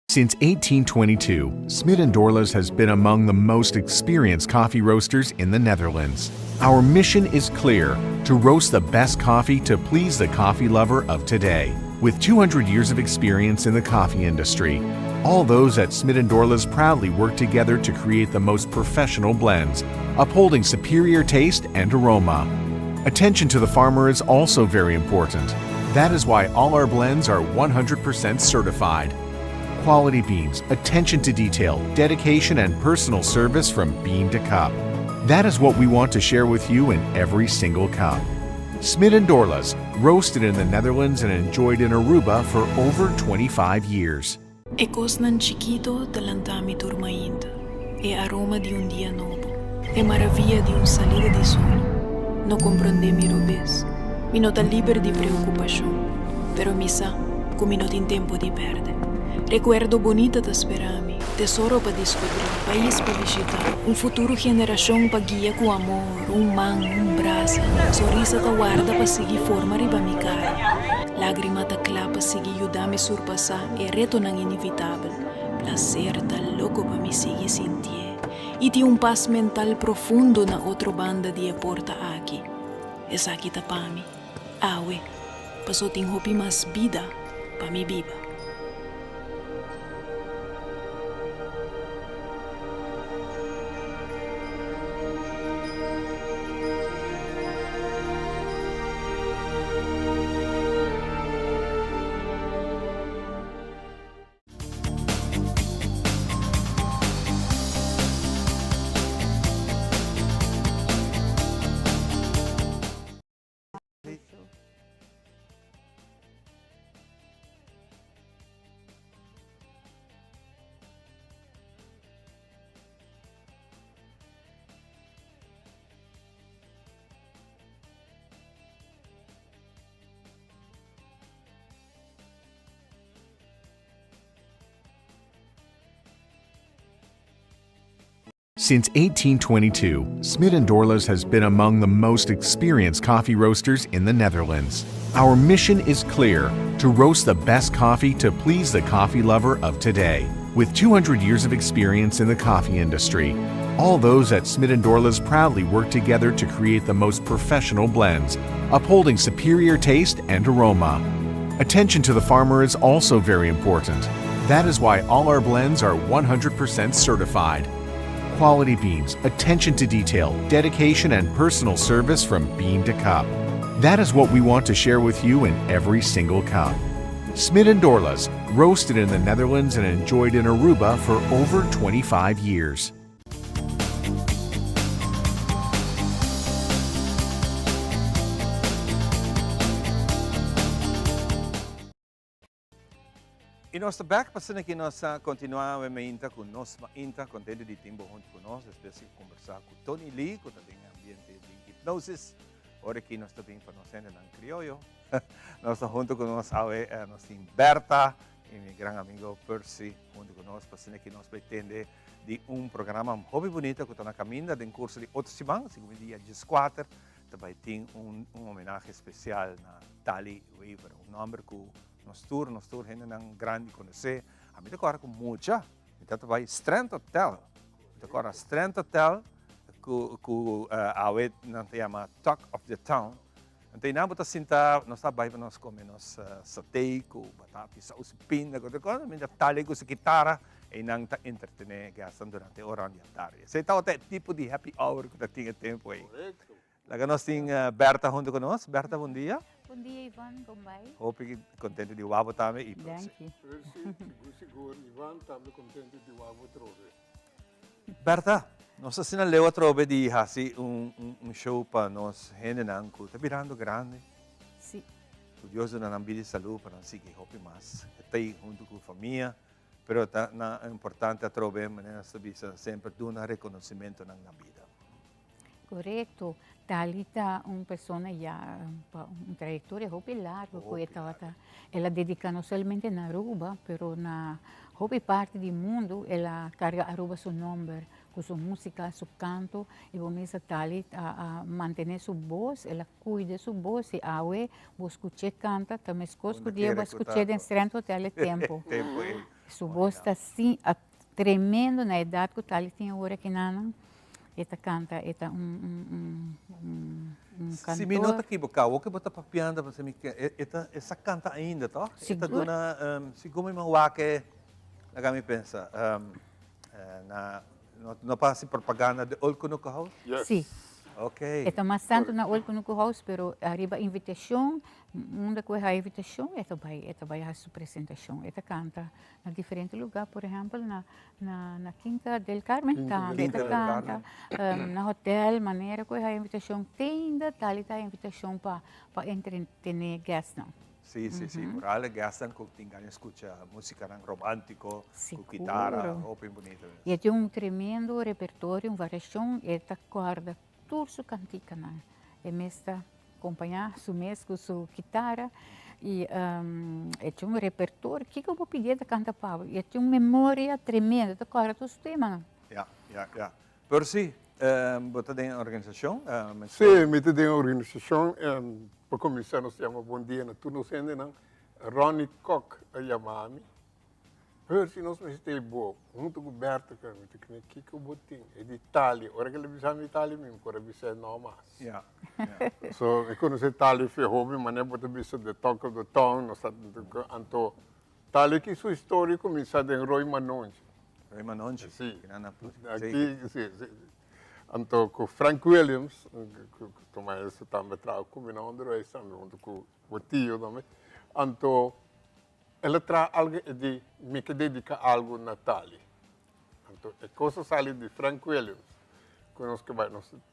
Speaker 18: Since 1822, Smit & Dorlas has been among the most experienced coffee roasters in the Netherlands. Our mission is clear: to roast the best coffee to please the coffee lover of today. With 200 years of experience in the coffee industry, all those at Smit & Dorlas proudly work together to create the most professional blends, upholding superior taste and aroma. Attention to the farmer is also very important. That is why all our blends are 100% certified. Quality beans, attention to detail, dedication, and personal service from bean to cup. That is what we want to share with you in every single cup. Smit & Dorlas, roasted in the Netherlands and enjoyed in Aruba for over 25 years.
Speaker 19: Ecos nan chiquito talantami turmaindo, e aroma di un dia novo, e maravilla di un salida di sol. No comprende mi robes, mi nota liber di preocupación, pero mi sa, come not in tempo di perde. Recuerdo bonita da sperami, tesoro pa descobrir, país pa visitar, un futuro generación pa guia com amor, un man, un brasa, sorrisa ta guarda pa seguir forma riba mi cara, lágrima ta clapa seguir ayudar-me surpassar, e reto nang inevitável, placer ta louco pa me seguir sentir, e ti un paz mental profundo na outro banda de porta aqui, esa aqui ta pa mi, awe, paso ting hopi mas vida pa mi biba.
Speaker 18: Since 1822, Smit & Dorlas has been among the most experienced coffee roasters in the Netherlands. Our mission is clear: to roast the best coffee to please the coffee lover of today. With 200 years of experience in the coffee industry, all those at Smit & Dorlas proudly work together to create the most professional blends, upholding superior taste and aroma. Attention to the farmer is also very important. That is why all our blends are 100% certified. Quality beans, attention to detail, dedication, and personal service from bean to cup. That is what we want to share with you in every single cup. Smit and Dorlas, roasted in the Netherlands and enjoyed in Aruba for over 25 years.
Speaker 1: E nós back passando aqui nós continuamos ainda com nós ainda contente de tempo junto com nós, especialmente conversar com Tony Lee, que também é ambiente de hipnosis. Ora aqui nós também para nós ainda em criollo. Nós junto com nós nós temos Berta e meu grande amigo Percy junto com nós passando aqui nós pretende de programa hobby bonito que está na caminho de curso de 8 semanas, segundo dia 14, também tem homenagem especial na Tali Weaver, nome que nos tour ainda não grande conhecer. A mim agora com muita, então vai Strand Hotel. Agora Strand Hotel que a web não tem chama Talk of the Town. Então não bota sinta, nós tá vai nós comemos satay com batata e sauce pinda, coisa, mas tali com guitarra e não tá entretener gastam durante horas de tarde. Sei tá até tipo de happy hour que tá tinha tempo aí. Lá nós tem Berta junto com nós. Berta, bom dia.
Speaker 20: Bom dia, Ivan, como vai?
Speaker 1: Hope que contente de Wabo também.
Speaker 20: Danke.
Speaker 21: Seguro, Ivan, também contente de Wabo trove.
Speaker 1: Berta, nós assim leu trove de assim show para nós Renan, que está virando grande.
Speaker 20: Sim.
Speaker 1: Curioso na ambiente de saúde para nós seguir hope mais. Está aí junto com a família, pero é importante a trove, mas nós sempre dar reconhecimento na vida.
Speaker 20: Correto. Talita uma pessoa já uma trajetória muito larga, ela dedica não somente na Aruba, mas na hobby parte do mundo, ela carga Aruba seu nome, com sua música, seu canto, e vamos a Talita a manter sua voz, ela cuida sua voz, e a vou escutar canta, também escuto dia vou escutar em Strand Hotel tempo. Sua voz está assim, tremendo na idade que Talita tem agora que não. Esta canta, esta cantor.
Speaker 1: Se me nota equivocado, o que você está papiando, você me essa canta ainda, tá? Esta dona, se como me waque, lá me pensa, não passa propaganda de Olkunuku House?
Speaker 20: Sim.
Speaker 1: Ok.
Speaker 20: Esta mais tanto na Olkunuku House, pero arriba invitação, onde que a invitação, esta vai a sua apresentação, esta canta na diferente lugar, por exemplo, na Quinta del Carmen, esta canta, na hotel, maneira que a invitação tem tal a invitação para entretener guests.
Speaker 1: Sim, por alle gastam com tingan escuta música romântico, com guitarra, bem bonita.
Speaker 20: E tem tremendo repertório, variação, esta corda tour su cantica e mesta acompanhar su mes com sua guitarra e tinha um repertório que eu vou pedir da canta Pau e tinha uma memória tremenda da cora dos temas.
Speaker 1: Ja. Percy, você tem organização?
Speaker 21: Sim, eu tenho organização. Para começar, nós chamamos Bom Dia na Turno Sende, Ronnie Koch a chamar-me. Percy, nós me estamos boa, muito coberto, que eu botei, é de Itália, ora que ele bisama Itália mesmo, agora bisama não mais. So, eu conheço Itália, ferrou, mas não é bisa de Talk of the Town, nós anto Itália que sua história começa em Roy Manonji.
Speaker 1: Roy Manonji?
Speaker 21: Sim. Aqui, sim. Anto com Frank Williams, que também isso também trabalha comigo, André, junto com o tio também, anto ela traz algo de me que dedica algo a Natália. Então, a coisa sai de Frank Williams. Nós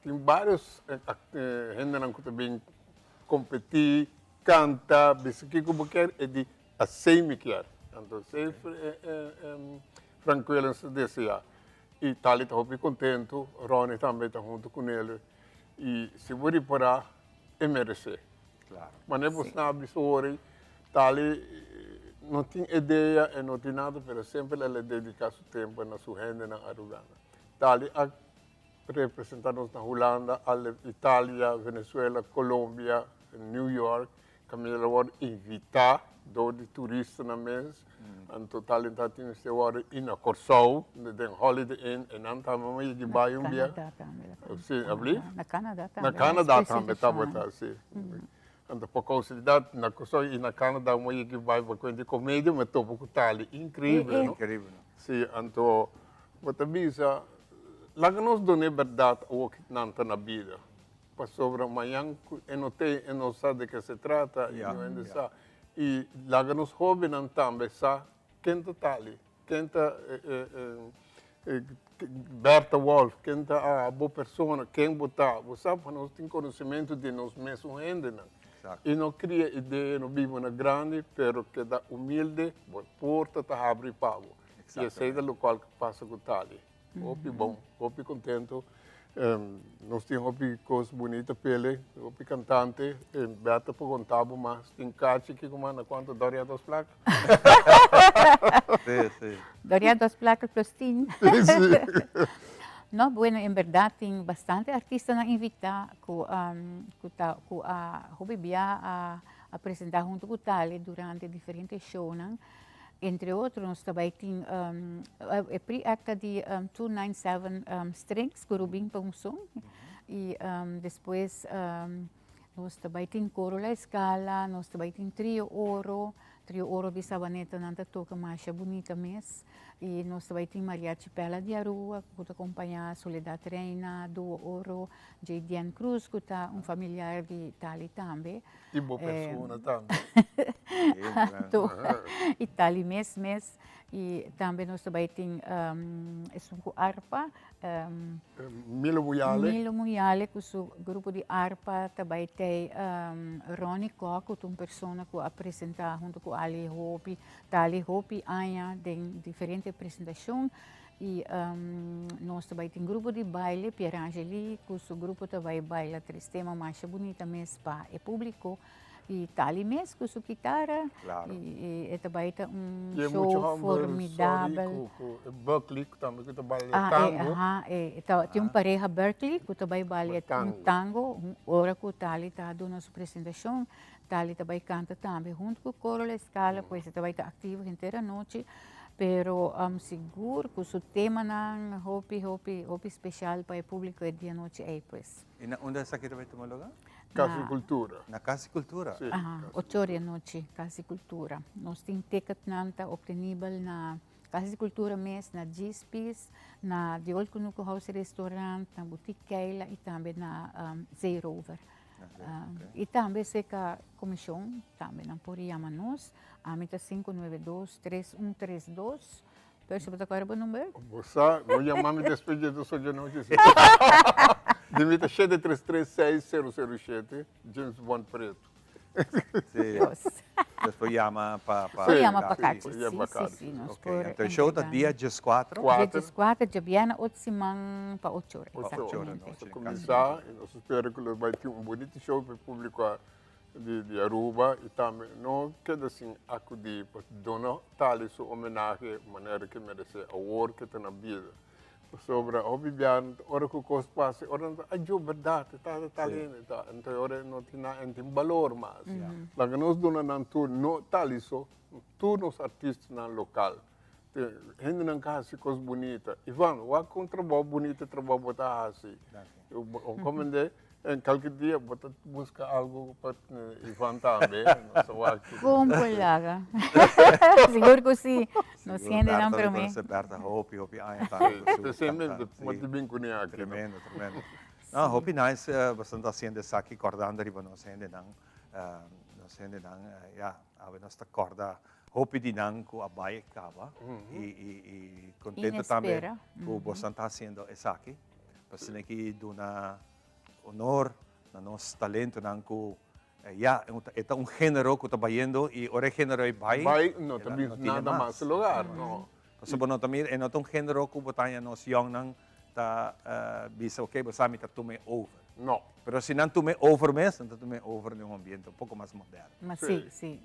Speaker 21: tem vários gente que também competir, canta, que como quer, é de assim me quer. Então, Frank Williams dizia, e Tali está muito contente, Ronnie também está junto com ele, e se você parar, é merecer.
Speaker 1: Claro.
Speaker 21: Mas não é você não Tali não tem ideia e não tem nada, mas sempre ela dedica seu tempo na sua renda na Arugana. Tali a representar-nos na Holanda, Itália, Venezuela, Colômbia, New York, Camila vai invitar de turistas na mesa. Então, Tali está tendo este hora na Corsou, de Holiday Inn, e não está mais de bairro. Na
Speaker 20: Canadá também.
Speaker 21: Sim, abli?
Speaker 20: Na Canadá também.
Speaker 21: Na Canadá também está botado, sim. Então, por causa na Corsou e na Canadá, eu que vai para de comédia, mas estou com Tali. Incrível, não?
Speaker 1: Incrível.
Speaker 21: Sim, então, você bisa, lá que nós damos verdade ao que não está na vida. Para sobre amanhã, eu não sabe de que se trata, e não sabe. e lá nos jóvenes também sa quem tá ali, quem tá Berta Wolf, quem tá a boa pessoa, quem botar, você sabe, nós temos conhecimento de nós mesmos ainda, né? E não cria ideia, não vive na grande, pero que dá humilde, a porta está abre para você. E esse é o local que passa com o Tali. Hopi bom, hopi contento. Nós temos coisas bonitas para ele, hopi cantante. Berta para contar, mas tem cachi que comanda quanto Doria dos placas.
Speaker 1: Sí.
Speaker 20: Doria dos placas plus tin.
Speaker 21: Sí.
Speaker 20: No, bueno, en verdad, tem bastante artistas na invitar que a apresentar junto com o Tali durante diferentes shows. Entre outros, nós também temos a pre-acta de 297 Strings, que Rubim Pongson. E depois, nós também temos Coro La Scala, nós também temos Trio Oro de Sabaneta, nanta toca marcha bonita mesmo. E nós também temos Mariachi Pela de Arua, que acompanha Soledad Reina, Duo Oro, J. Diane Cruz, que está familiar de Tali também.
Speaker 21: E boa pessoa também.
Speaker 20: E Tali mesmo. E também nós também temos harpa.
Speaker 21: Milo
Speaker 20: Muyale, que o grupo de harpa também tem Ronnie Koch, que é uma pessoa que apresenta junto com Ali Hopi, Tali Hopi, Anya, em diferentes apresentações. E nós também temos grupo de baile, Pierre Angeli, que o grupo também baila três temas mais bonitos mesmo para o público. E Tali mesmo, com sua guitarra.
Speaker 1: Claro.
Speaker 20: E também tem
Speaker 21: show
Speaker 20: formidável.
Speaker 21: Berkeley, que também trabalha tango.
Speaker 20: Tem uma pareja Berkeley, que também baila tango. Hora que o Tali está dando a sua apresentação, Tali também canta também, junto com o Coro La Scala, pois também está ativo inteira noite. Pero seguro que o tema não hopi especial para o público é dia noite aí, pois.
Speaker 1: E onde é que vai tomar lugar?
Speaker 21: Casa e Cultura.
Speaker 1: Na Casa e Cultura?
Speaker 21: Sim.
Speaker 20: 8 horas da noite, Casa e Cultura. Nós temos ticket obtenível na Casa e Cultura mesmo, na Gispis, na The Old Kunuku House Restaurant, na Boutique Keila e também na Zero Over. E também se a comissão, também não pode chamar nós, a meta 592-3132. Percebe agora o número?
Speaker 21: Você, vou chamar me despedir do seu noite. Dimita 7336007, James Bond Preto.
Speaker 1: Sim. Depois chama para
Speaker 20: cá.
Speaker 1: Sim. Então, o show está dia 14?
Speaker 20: Dia 14, dia Biana, 8 semanas para 8 horas.
Speaker 21: 8 horas. Nós começar e nós esperamos que vai ter bonito show para o público de Aruba e também não quer assim acudir para donar tal sua homenagem, maneira que merece a hora que está na vida. Sobre o Bibian, ora que o costo passa, ora não verdade, está então ora não tem valor mais. Lá que nós donamos tudo, não tal isso, todos os artistas no local, ainda não casa coisas bonitas. Ivan, o que um trabalho bonito, trabalho botar assim. Eu comandei. Em qualquer dia, vou buscar algo para Ivan também.
Speaker 20: Como colega. Seguro que sim. Não se ainda não para mim.
Speaker 1: Berta, Hopi,
Speaker 21: Muito bem conhecido.
Speaker 1: Tremendo. Não, Hopi nice, bastante haciendo aqui cordando riba nós ainda não, nós corda Hopi di nang ko abay kaba e contento também com bastante haciendo esaki, porque aqui dona honor na nosso talento nanku é um gênero que está bayendo e ora gênero é
Speaker 21: vai não também nada mais lugar não
Speaker 1: porque não também é não um gênero que botanya nos young nang ta bisa okay basami ta tume over
Speaker 21: não
Speaker 1: pero se não tume over mesmo então tume over num ambiente pouco mais moderno
Speaker 20: mas sim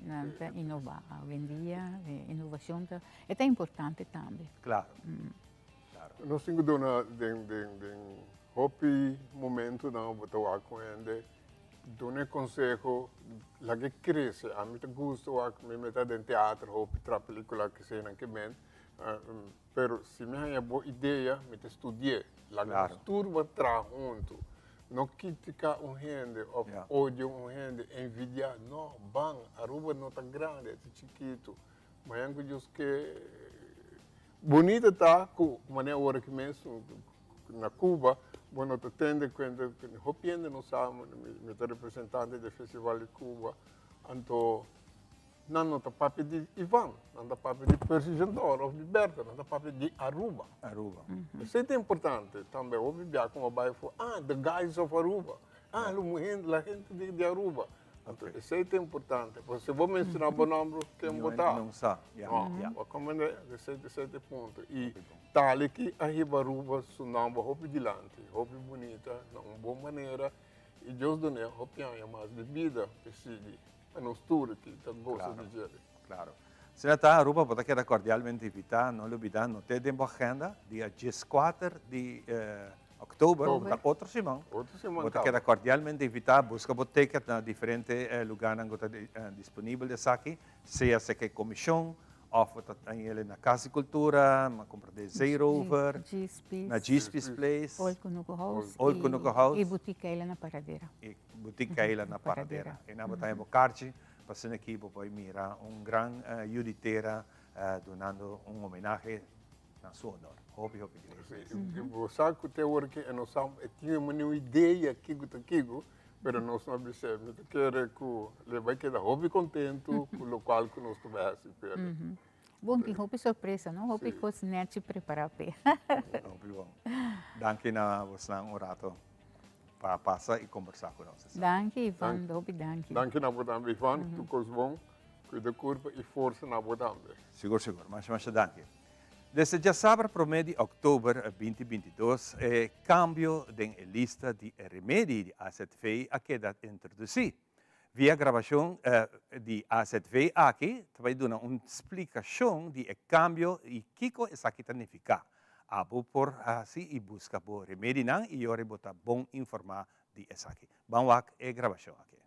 Speaker 20: inovar hoje em dia inovação é importante também
Speaker 1: claro
Speaker 21: nós temos dona Hopi momento não botar com ele, dou conselho, lá que cresce, a mim gosto a me meter dentro teatro, Hopi tra película que seja que bem, pero se me há boa ideia, me estudie, lá que turma tra junto, não critica gente, ódio gente, envidia, não, bang, Aruba não tá grande, é chiquito, mas eu acho que bonita tá com maneira hora que mesmo na Cuba. Bueno, te tende cuenta que Hopi não sabe, me representante do Festival de Cuba, então não tá papo de Ivan, não tá papo de Persigentor ou de Berta, não tá papo de Aruba.
Speaker 1: Aruba.
Speaker 21: Isso é importante também. Ouvi bem como vai falar, the guys of Aruba. A gente de Aruba. Então, isso é importante. Se vou mencionar o nome, quem botar?
Speaker 1: Não sabe.
Speaker 21: Como é esse ponto. E tal que a Aruba sonava roupa dilante, roupa bonita, de uma boa maneira. E Deus dá roupa mais bebida, que siga. A nostura que gosta de dizer.
Speaker 1: Claro. Se não está Aruba, pode quedar cordialmente invitado, não olvidar, não tem tempo agenda, dia 14 de outubro, outra semana. Pode quedar cordialmente invitado, busca boteca na diferentes lugares que estão disponíveis aqui, seja que é comissão, ou na Casa de Cultura, uma compra de Zero Over, na Gispis Place,
Speaker 20: Olcunuco House e Botica na Paradeira.
Speaker 1: E Botica na Paradeira. E na Batalha Bocarci, para ser equipo, poi mira grande aiutitera donando homenagem na sua honor. Hopi.
Speaker 21: Você que tem hora que nós tínhamos uma ideia aqui, mas nós não percebemos. Quero que ele vai quedar contente com o local que nós tivemos.
Speaker 20: Bom, que roupa surpresa, não? Roupa que você não te preparou para.
Speaker 1: Bom. Danke na você um rato para passar e conversar com nós.
Speaker 20: Danke, Ivan. Danke.
Speaker 21: Danke na botambe, Ivan. Tu coisa bom, cuida corpo e força na botambe.
Speaker 1: Seguro. Mas danke. Desde já sábado, promedio outubro 2022, cambio da lista de remédios de AZV a queda introduzir. Via gravação de AZV aqui, vai dar uma explicação de cambio e o que isso aqui significa. Abo por assim e busca por remédio não e eu botar bom informar de isso aqui. Vamos lá, gravação aqui.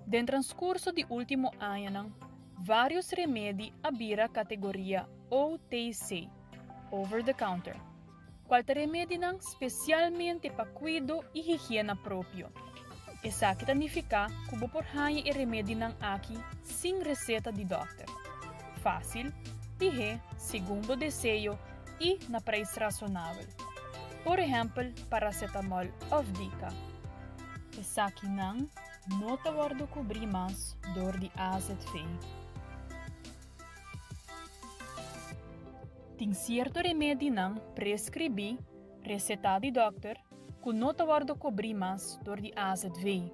Speaker 3: No transcurso do último ano, vários remédios abriram a categoria OTC, Over the Counter, qual remédio especialmente para cuidado e higiene próprio. Isso significa que você pode ganhar remédio aqui sem receita de doctor. Fácil, de segundo desejo e na preço razonável. Por exemplo, paracetamol of dica. Isso aqui não te guardo cobrir mais dor de AZV. Tem certo remédio não prescrevi, receita de doctor, que não te guardo cobrir mais dor de AZV.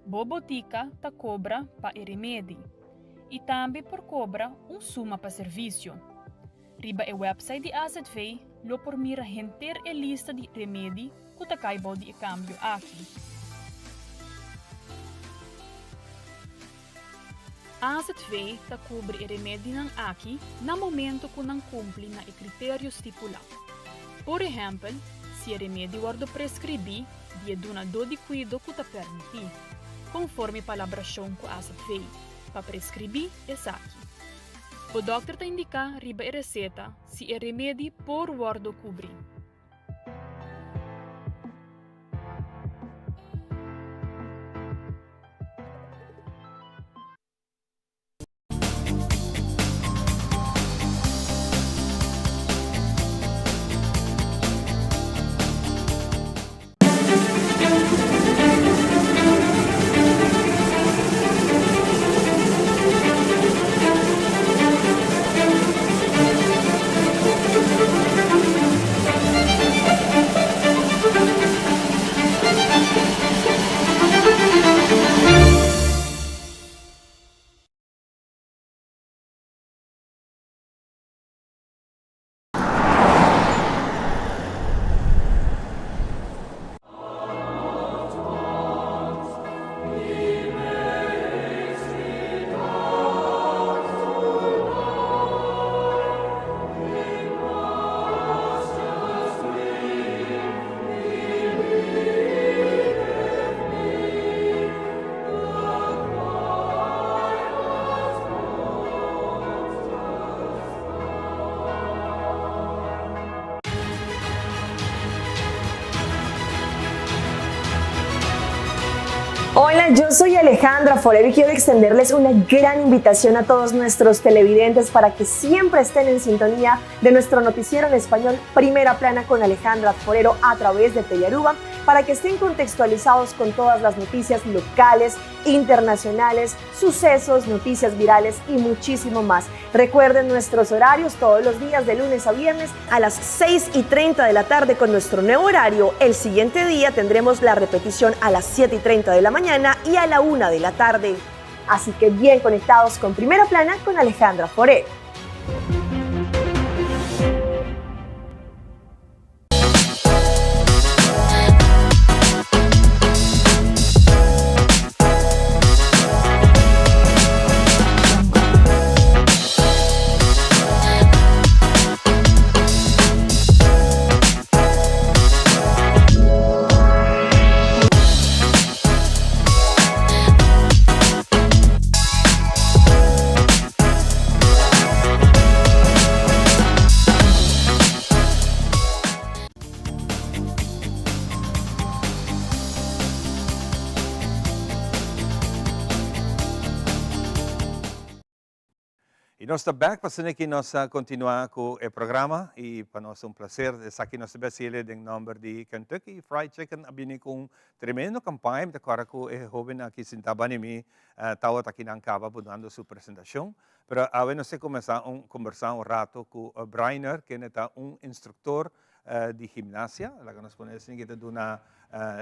Speaker 3: Bobotica te cobra para o remédio e também por cobra suma para serviço. Riba o website de AZV, lo por mira renter a lista de remédio que te caibo de cambio aqui. AZV te cobre o remédio aqui no momento que não cumpre na critério estipulado. Por exemplo, se o remédio guarda prescrevi, dia duna do de cuido que te permite, conforme palabração com AZV, para prescrever esse aqui. O doctor te indica riba a receita se o remédio por guarda cobrir.
Speaker 5: Hola, yo soy Alejandra Forero y quiero extenderles una gran invitación a todos nuestros televidentes para que siempre estén en sintonía de nuestro noticiero en español Primera Plana con Alejandra Forero a través de Telearuba, para que estén contextualizados con todas las noticias locales, internacionales, sucesos, noticias virales y muchísimo más. Recuerden nuestros horarios todos los días de lunes a viernes a las 6:30 de la tarde con nuestro nuevo horario. El siguiente día tendremos la repetición a las 7:30 de la mañana y a la 1 de la tarde. Así que bien conectados con Primera Plana con Alejandra Forero.
Speaker 1: E nós estamos back para que nós continuar com o programa e para nós é um prazer de estar aqui nós Basile em nome de Kentucky Fried Chicken abini com tremendo campanha de agora com o jovem aqui sentado em mim estava aqui na cava dando sua apresentação, pero agora nós conversar um rato com o Brainer que é instrutor de gimnasia, lá que nós podemos dizer que é uma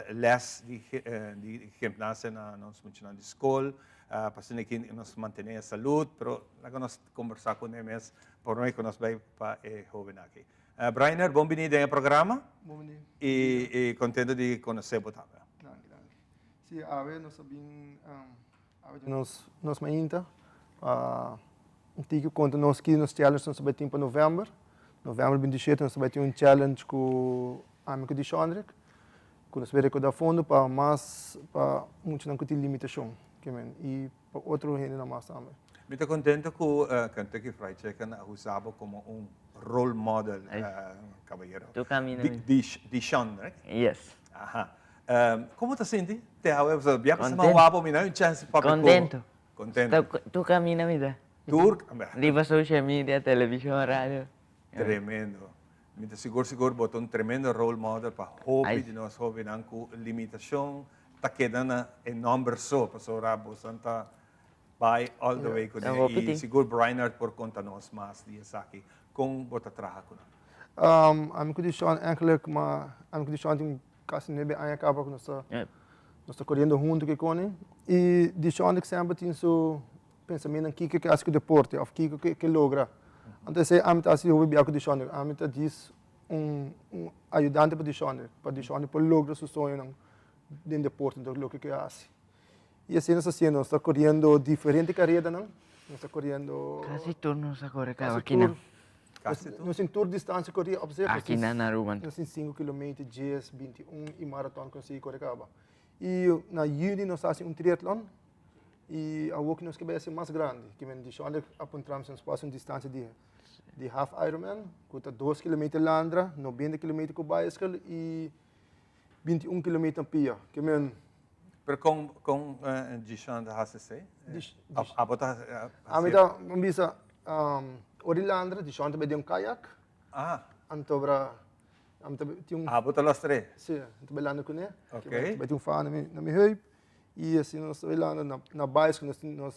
Speaker 1: les de gimnasia na nossa escola. Para que nos mantenha a saúde, mas lá nós conversar com eles, por nós que nós vai para jovem aqui. Brainer, bem-vindo ao programa.
Speaker 22: Bem-vindo.
Speaker 1: E contente de conhecer você também.
Speaker 22: Sim, agora nós sabemos, nós mainta, quando nós aqui nos challenge nós vai ter para novembro 27 nós vai ter challenge com amigo de Chandrik, que nós vai recordar fundo para muito não ter limitação. E outro gente não mais também.
Speaker 1: Me estou contente que o Kentucky Fried Chicken usava como role model, caballero.
Speaker 23: Tu caminhas.
Speaker 1: De Sean, right?
Speaker 23: Yes.
Speaker 1: Ajá. Como te sientes? Te hago, ya pasamos guapo, mira, un chance para
Speaker 23: Contento.
Speaker 1: Contento.
Speaker 23: Tu caminhas, mira.
Speaker 1: Tu?
Speaker 23: Liva social media, televisión, radio.
Speaker 1: Tremendo. Me seguro botou um tremendo role model para hobby de nós jovens com limitação. Está quedando em número só, para Santa vai all the way com ele. E seguro Brainer por conta nós mais dias aqui. Como você trabalha com ele?
Speaker 22: Amigo de Sean, eigenlijk, mas amigo de Sean tem quase nem bem acaba com nós está correndo junto com ele. E de Sean que sempre tem seu pensamento aqui que acho que o deporte, ou que logra. Então se amigo assim eu vi de Sean, amigo diz ajudante para de Sean para lograr seu sonho dentro do deporte, do que faz. E assim nós está correndo diferente carreira, não? Nós está correndo.
Speaker 23: Quase tudo nós corre aqui não.
Speaker 22: Nós em tour distância correr observa.
Speaker 23: Aqui na Aruba.
Speaker 22: Nós em 5 km, 10, 21 e maratona consegui correr acaba. E na juni nós fazemos triatlon e a walk nós que vai ser mais grande, que men de onde apontamos um espaço em distância de half Ironman, com 2 km landra, 90 km com bicycle e 21 km a pia, que men.
Speaker 1: Pero com Gishan da HCC? A botar
Speaker 22: a meta vamos Orilandra, Gishan também um caiac. Antobra
Speaker 1: botar las três.
Speaker 22: Sim, tô belando com ele.
Speaker 1: Ok.
Speaker 22: Vai ter fan na minha heup. E assim nós belando na bicycle nós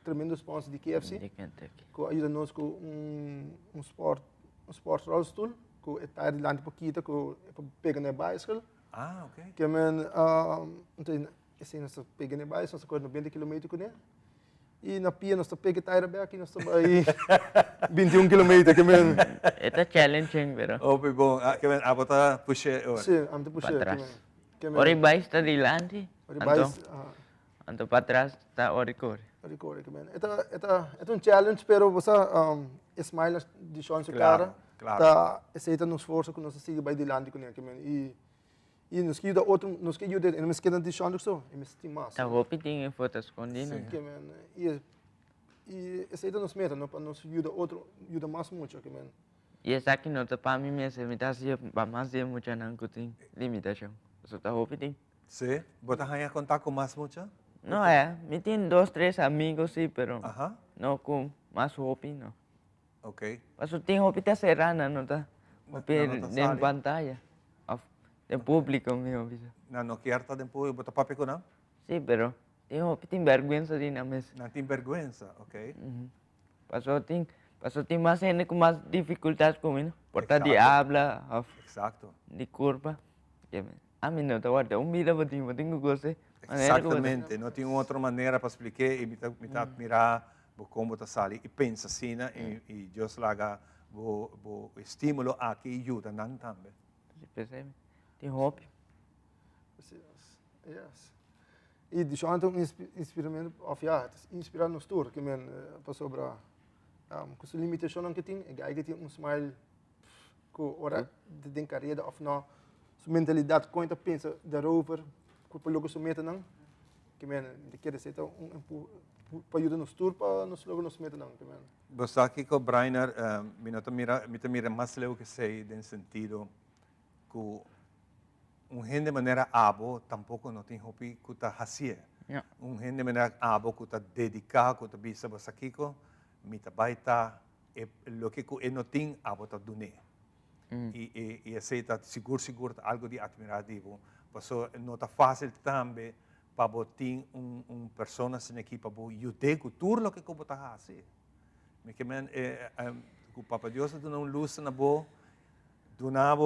Speaker 22: tremendo sponsor de KFC. Que ajuda nós com sport rollstool. Com o tire de lante pouquinho, com pega na bicycle.
Speaker 1: Ok.
Speaker 22: Que men, então assim nós pega na bicycle, nós corre 90 km com ele. E na pia nós pega o tire back e nós vai 21 km, que men.
Speaker 23: É challenging, pero.
Speaker 1: Bom, que men, botar puxe.
Speaker 22: Sim, ante puxe.
Speaker 23: Ori vai está dilante. Anto para trás está ori corre.
Speaker 22: Ori corre, que men. É challenge, pero você smile de chance cara. Tá aceita nos esforço que nós siga vai dilante com ele, que men. E nos que ajuda outro, nos que ajuda, e nos que não deixando só, e me estima.
Speaker 23: Tá roupa tem fotos escondidas.
Speaker 22: Sim, que men. E aceita nos meta, não para nos ajuda outro, ajuda mais muito, que men.
Speaker 23: E essa aqui não tá para mim mesmo, me tá assim, para mais de muita não que tem limitação. Só tá roupa tem.
Speaker 1: Sí. ¿Vos te contar con más mucho?
Speaker 23: No, me tienen 2, 3 amigos, sí, pero no con más hobby, no.
Speaker 1: Ok.
Speaker 23: Paso tengo hobby de serrana, no está. Hobby en pantalla. De público, mi hobby.
Speaker 1: No quiero estar en público, ¿vos te papi con no?
Speaker 23: Sí, pero tengo vergüenza de la mesa.
Speaker 1: No tienes vergüenza, ok.
Speaker 23: Paso tengo más gente con más dificultades conmigo. Por estar de habla,
Speaker 1: exacto.
Speaker 23: De curva. A mí no te guarda, un video tengo cosas.
Speaker 1: Exatamente, não tem outra maneira para explicar e me admirar como está sali e pensa assim e Deus laga o estímulo aqui ajuda não também.
Speaker 23: Percebe? Tem hobby.
Speaker 22: Yes. E de chão então inspiramento of inspirar nos tour que men para sobre com sua limitação que tem e aí que tem smile com ora de carreira of não sua mentalidade quando pensa daarover por logo sumeta não que men de querer ser para ajudar nos tour para nos logo nos meta não que men
Speaker 1: você aqui com Brainer me mira mais leu que sei no sentido que gente de maneira abo tampouco não tem hobby que tá fazer gente de maneira abo que tá dedicado que tá bisa você aqui com me tá baita e lo que eu não tem abo tá doné e aceita seguro algo de admirativo. Paso não está fácil também para botar pessoa na equipe para ajudar com tudo o que você está fazendo. Mas que o Papa Deus dá luz na boa, donava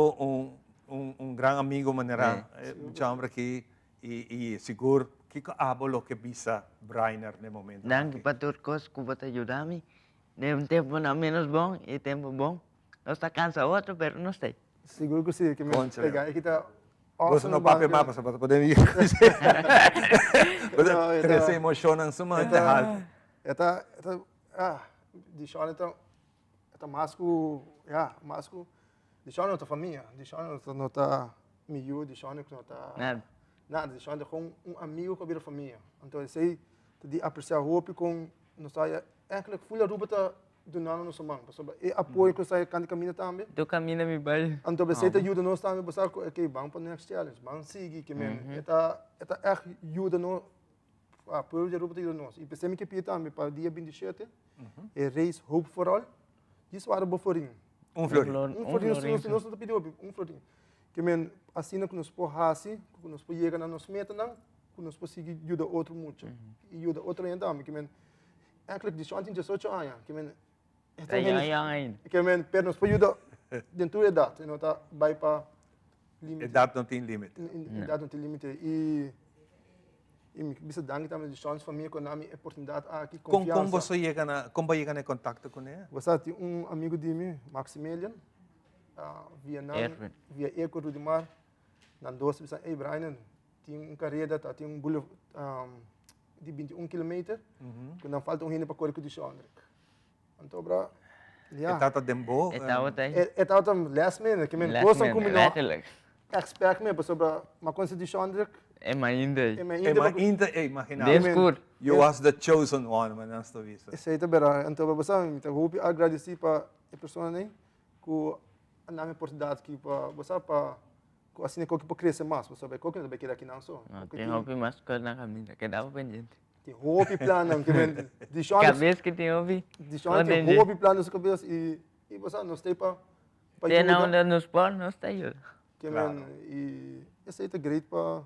Speaker 1: grande amigo maneira chama aqui e seguro que abo lo que bisa Brainer no momento.
Speaker 23: Danke para tudo coisa que você ajuda-me. De tempo não menos bom e tempo bom. Não está cansa outro, mas não sei.
Speaker 22: Seguro que sim, que me pegar aqui tá.
Speaker 1: Você não papai mapa para poder ir. Você emociona suma errado.
Speaker 22: De chão então masco, masco. De chão não tá família, de chão não tá miúdo, de chão não tá nada, de chão é com amigo que vira família. Então eu sei de apreciar roupa com não sai eigenlijk full roupa tá do nano no samang, e apoio que sai quando caminha também.
Speaker 23: Tu caminha me bem.
Speaker 22: Então você tá ajuda nós também, você que bang para next challenge, bang sigue que men, eta echt ajuda no apoio de roupa de nós. E pensei que pita também para dia 27, e race hope for all. Isso era bom for
Speaker 1: florim.
Speaker 22: Nós não pediu florim. Que men assim que nós porrasi, que nós podemos chegar na nossa meta não, que nós podemos seguir ajuda outro muito. E ajuda outro ainda também, que men eigenlijk die chanting 18 anos, que men que men per nos ajuda dentro da idade, não tá vai para limite.
Speaker 1: Idade não tem limite.
Speaker 22: Idade não tem limite e me bisa danke também de chance família com a minha oportunidade aqui confiança.
Speaker 1: Como você chega em contato com ele?
Speaker 22: Você tem amigo de mim, Maximilian, via Eco Rudimar, na doce bisa, hey Brian, tem carreira, tem bulho de 21 km, que não falta gente para correr com o André. Então, bra,
Speaker 1: Etata dembo.
Speaker 22: Etata last minute, que men posa como não. Expect me, mas sobre uma coisa de André.
Speaker 23: Ainda,
Speaker 1: imagina. You was the chosen one, mas não estou vendo.
Speaker 22: Isso aí também, então você me hope agradecer para a pessoa nem que a minha oportunidade que para você para assim que para crescer mais, você vai colocar também aqui não só.
Speaker 23: Tem hope mais que na caminha, que dá o pendente.
Speaker 22: Tem hope plano que men de
Speaker 23: cabeça que tem hope.
Speaker 22: De tem hope plano na cabeça e você não está para
Speaker 23: tem não nos pôr, não está aí.
Speaker 22: Que men e isso aí é great para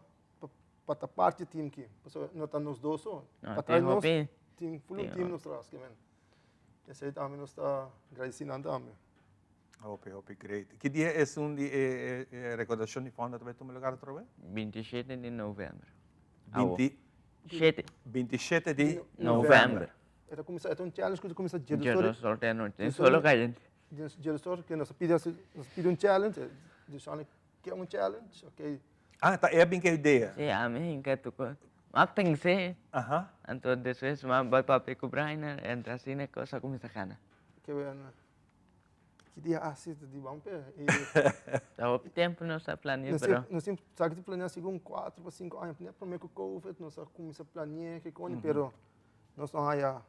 Speaker 22: a parte do time aqui, não está nos dois só. Para trás nós tem full time nos traz, que men. Isso aí também nós está agradecendo também.
Speaker 1: Hope, great. Que dia é de recordação de fonda também no lugar outra vez?
Speaker 23: 27 de novembro.
Speaker 1: 27 de
Speaker 23: novembro.
Speaker 22: Então começa challenge que começa dia
Speaker 23: do sorteio não tem solo caliente.
Speaker 22: Dia do sorteio que nós pide challenge, que é challenge, ok?
Speaker 1: Tá é bem que ideia.
Speaker 23: Sim, a mim que tu mas tem que ser. Então depois vai para o Brainer, entra assim na coisa começa a cana.
Speaker 22: Que que dia assim de bom pé.
Speaker 23: Tá o tempo não está planeado,
Speaker 22: nós sempre sabe que planear segundo 4 para 5 anos, né? Para meio que o Covid nós começa a planear que com, pero nós não há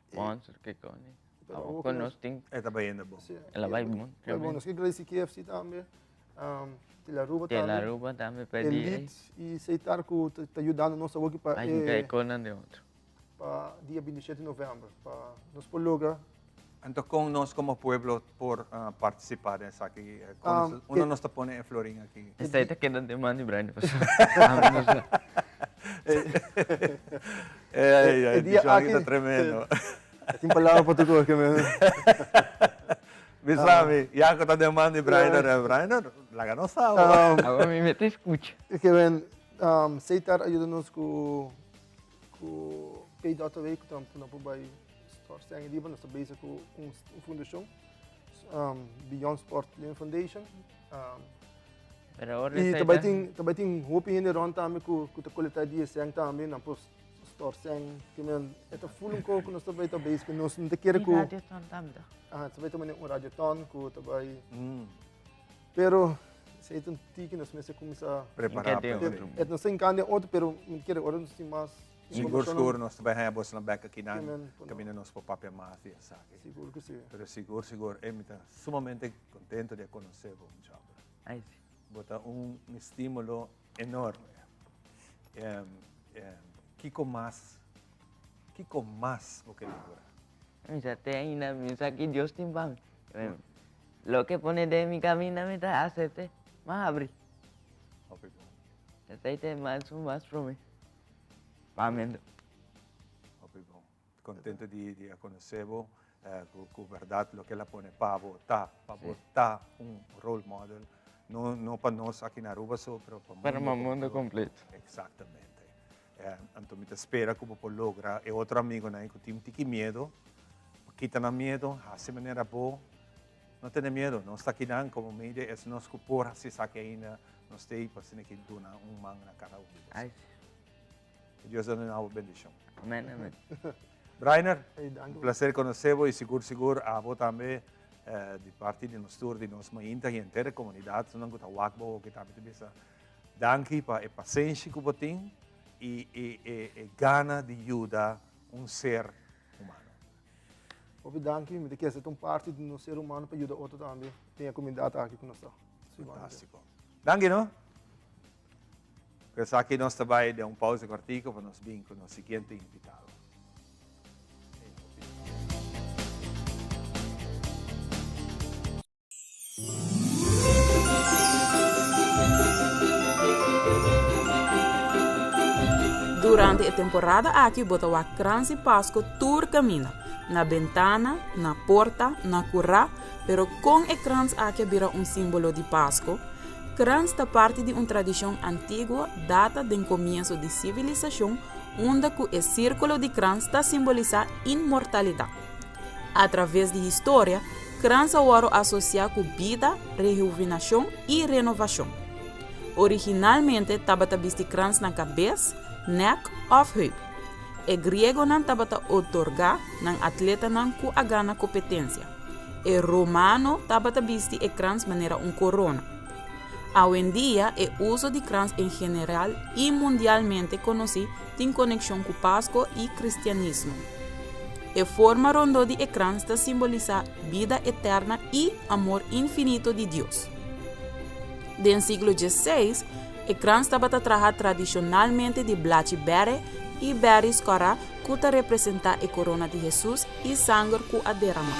Speaker 23: sponsor que com nós tem.
Speaker 1: Tá bem bom.
Speaker 23: Ela vai bom.
Speaker 22: É bom, nós que agradecer KFC também. Tila Aruba
Speaker 23: Tela Aruba também pedi.
Speaker 22: Elite e aceitar que está ajudando nós aqui para
Speaker 23: A gente é conan de outro.
Speaker 22: para dia 27 de novembro, para nos pologa.
Speaker 1: Então, com nós como pueblo por participar nessa aqui, nós está pondo em Florinha aqui.
Speaker 23: Esta aí está quedando de mano de Brian.
Speaker 1: Dia aqui está tremendo.
Speaker 22: Tem palavra para tu que me.
Speaker 1: Bisami, ya ko ta demanda de Brainer, laga no sabe.
Speaker 23: Agora me mete escuta.
Speaker 22: Que ven aceitar ajuda-nos com pay data week então por exemplo by store sang di ba nós base com fundação Beyond Sport Lane Foundation e também tem hope ainda ron também com a qualidade de sang também na post store sang que men é full com nós também tá base que nós não te quer com também também radioton com também pero se então que nós começa a
Speaker 1: preparar
Speaker 22: é não sei ainda outro pero me quer agora nós tem mais
Speaker 1: Siguro nós também temos na beca aqui na caminho nos por papel mafia, sabe?
Speaker 22: Seguro que sim.
Speaker 1: Pero seguro, está sumamente contento de conhecer-vos, Jabra.
Speaker 23: Ai sim.
Speaker 1: Bota estímulo enorme. Kiko mais o que lembra?
Speaker 23: Já tem na misa que Deus tem bem. Lo que pone de mi camino me está acepte, mas abre. Aceite mais para mim. Amém.
Speaker 1: Contento de conhecer-vos, com verdade, o que ela põe para votar role model, não para nós aqui na Aruba, só
Speaker 23: para o mundo completo.
Speaker 1: Exatamente. Então, me espera que você logra. E outro amigo que tem medo, quita o medo, assim maneira boa, não tem medo, não está aqui não, como mídia, é nós que por assim saque ainda, nós temos para que dona mão na cara. Deus dá uma bendição.
Speaker 23: Amém, amém.
Speaker 1: Brainer, um prazer conhecer-vos e seguro a você também, de parte de nós todos, de nós mainta e inteira comunidade, não que está wakbo, que está muito bem. Danke para a paciência que você tem e gana de ajudar ser humano.
Speaker 22: Obrigado, me quer ser parte de ser humano para ajudar outro também. Tem a comunidade aqui com nós.
Speaker 1: Fantástico. Danke, não? Pues aqui nós também damos pausa cortico para nós vir com o seguinte invitado.
Speaker 6: Durante a temporada aqui bota o crans e Páscoa tour caminha na ventana, na porta, na curra, pero com o crans aqui vira símbolo de Páscoa. Crans está parte de uma tradição antiga data do começo da civilização, onde o círculo de crans está simbolizar imortalidade. Através da história, crans agora associa com vida, rejuvenação e renovação. Originalmente, estava visto crans na cabeça, neck ou heup. O grego não estava otorgar na atleta não com a grande competência. O romano estava visto crans maneira corona. Hoje em dia, o uso de crans em geral e mundialmente conhecido tem conexão com Páscoa e cristianismo. A forma ronda de crans está simbolizar vida eterna e amor infinito de Deus. No século XVI, o crans estava trabalhado tradicionalmente de blackberry e berries cora que representa a corona de Jesus e sangue que a derrama.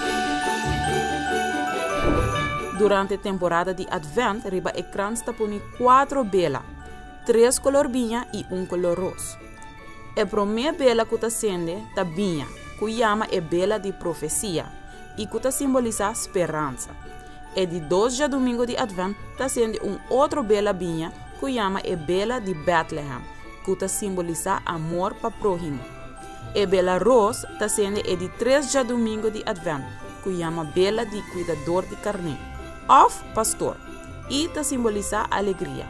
Speaker 6: Durante a temporada de Advent, riba e crans está poni 4 velas, 3 color vinha e 1 color rosa. A primeira vela que acende está vinha, que chama a vela de profecia e que simboliza esperança. E de 2 de domingo de Advent, está acende outra vela vinha, que chama a vela de Bethlehem, que simboliza amor para o próximo. A vela rosa está acende de 3 de domingo de Advent, que chama vela de cuidador de carne. Of pastor e te simboliza alegria.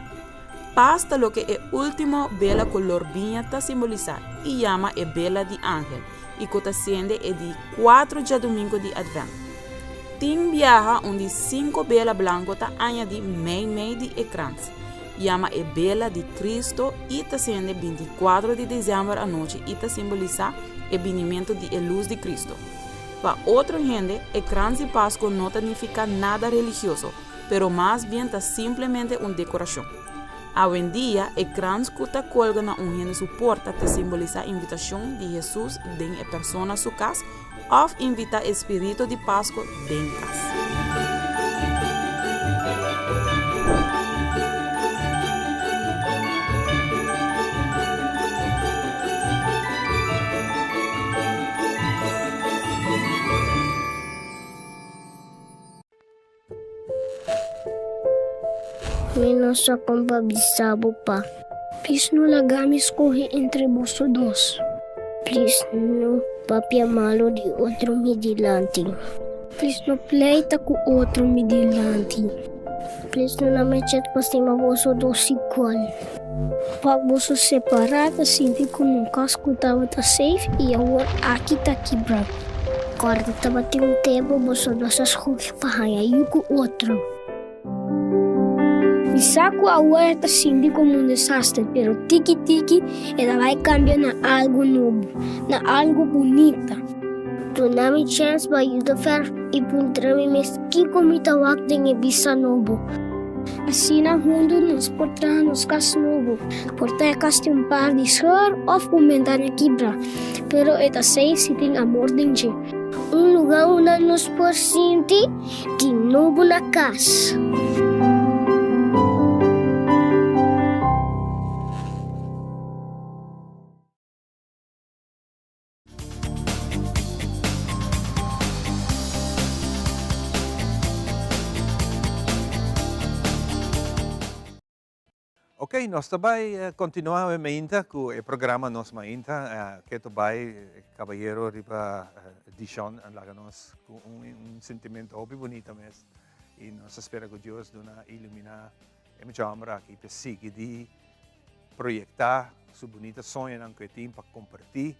Speaker 6: Pasta lo que é último vela color vinha te simboliza e chama a vela de ángel e que te acende de 4 de domingo de Advent. Tim viaja onde 5 vela branco te añadi meio de crans. Chama a vela de Cristo e te acende 24 de dezembro à noite e te simboliza o vinimento de luz de Cristo. Para outra gente, o crans de Páscoa não significa nada religioso, pero más bien está simplemente una decoración. Hoy en día, el crans que está colgando en su puerta te simboliza la invitación de Jesús de la persona a su casa o invita el espíritu de Pascua de casa.
Speaker 13: Menos akong babisabo pa. Please no lagami escoge entre vosotros dos. Please no papiamalo de otro midilante. Please no pleita com outro midilante. Please no namechat pastima vosotros dos igual. Pag vosotros separada, sinti ko nung casco tava ta safe e agora aqui tá quebrado. Corta tava tem tempo vosotros dos escoge pahaya e com outro. Isaku agora está sendo como um desastre, pero tiki-tiki ela vai cambiar na algo novo, na algo bonita. Tu nami chance para ajudar e puntrami mes que comita wak de visa novo. Assim na mundo nos portar nos cas novo, portar cas um par de sor of aumentar na quebra, pero eta sei se tem amor dentro. Lugar onde nos por sentir de novo na casa.
Speaker 1: Ok, nós também continuamos ainda com o programa nós ainda que também cavalheiro riba Dishon lá nós com sentimento muito bonito mesmo e nós espera que Deus dona iluminar e me chama aqui para seguir de projetar sua bonita sonho não que tem para compartilhar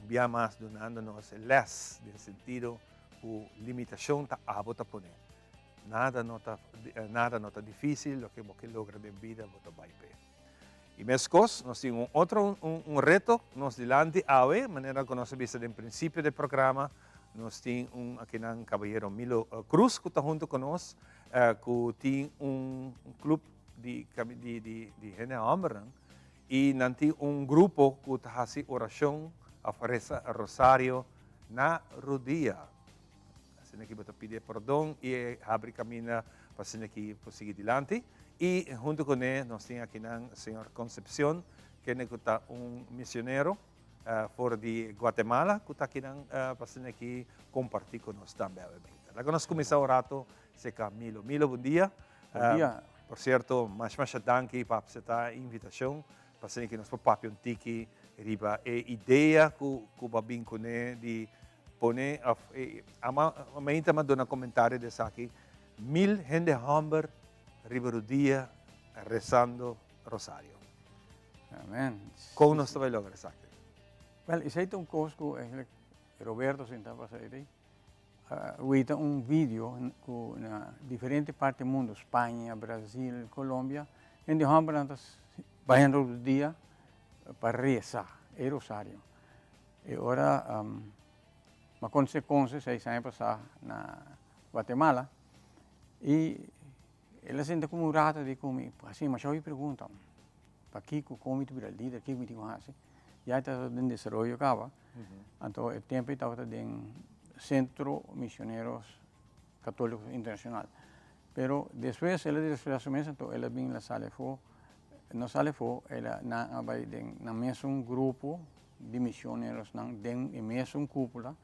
Speaker 1: dia mais donando-nos less no sentido que limitação tá abota poner nada nota difícil lo que você logra de vida você vai ver. E mescos, nós temos um reto nos delante hoje, maneira que nós vimos no princípio do programa, nós temos aqui um cavalheiro Milo Cruz que está junto conosco, que tem clube de gente homem e nós temos grupo que está fazendo oração, oferece rosário na rodilha. Assim que você pedir perdão e abre caminho para que seguir adiante. E junto com ele, nós temos aqui o Senhor Concepción, que é missionário fora de Guatemala, que está aqui para que compartilhar conosco também. Agora nós começamos o rato, se Milo. Milo, bom dia.
Speaker 4: Bom dia.
Speaker 1: Por certo, mais danke para a invitação, para que nós papiam tiki, riba a ideia que babin com ele de poner, ainda me dá comentário desse aqui, 1000 gente hamber Ribero dia rezando rosario.
Speaker 4: Amen.
Speaker 1: Como nós vai lograr isso?
Speaker 4: Well, isso aí é coisa que Roberto sentava a dizer. Uita vídeo com diferentes partes do mundo, Espanha, Brasil, Colômbia, onde hamberantas vai no dia para rezar o rosário. E agora, uma consequência, sei sempre passar na Guatemala e ela sente como rata de comer, assim, mas eu pergunto, para que come tu virar líder, que me digo assim, já está em desenvolvimento acaba, então o tempo estava em Centro Missioneros Católicos Internacional, pero depois ela desfilou mesmo, então ela vem na sala fora, na sala fora, ela vai na mesmo grupo de missioneros, na mesmo cúpula,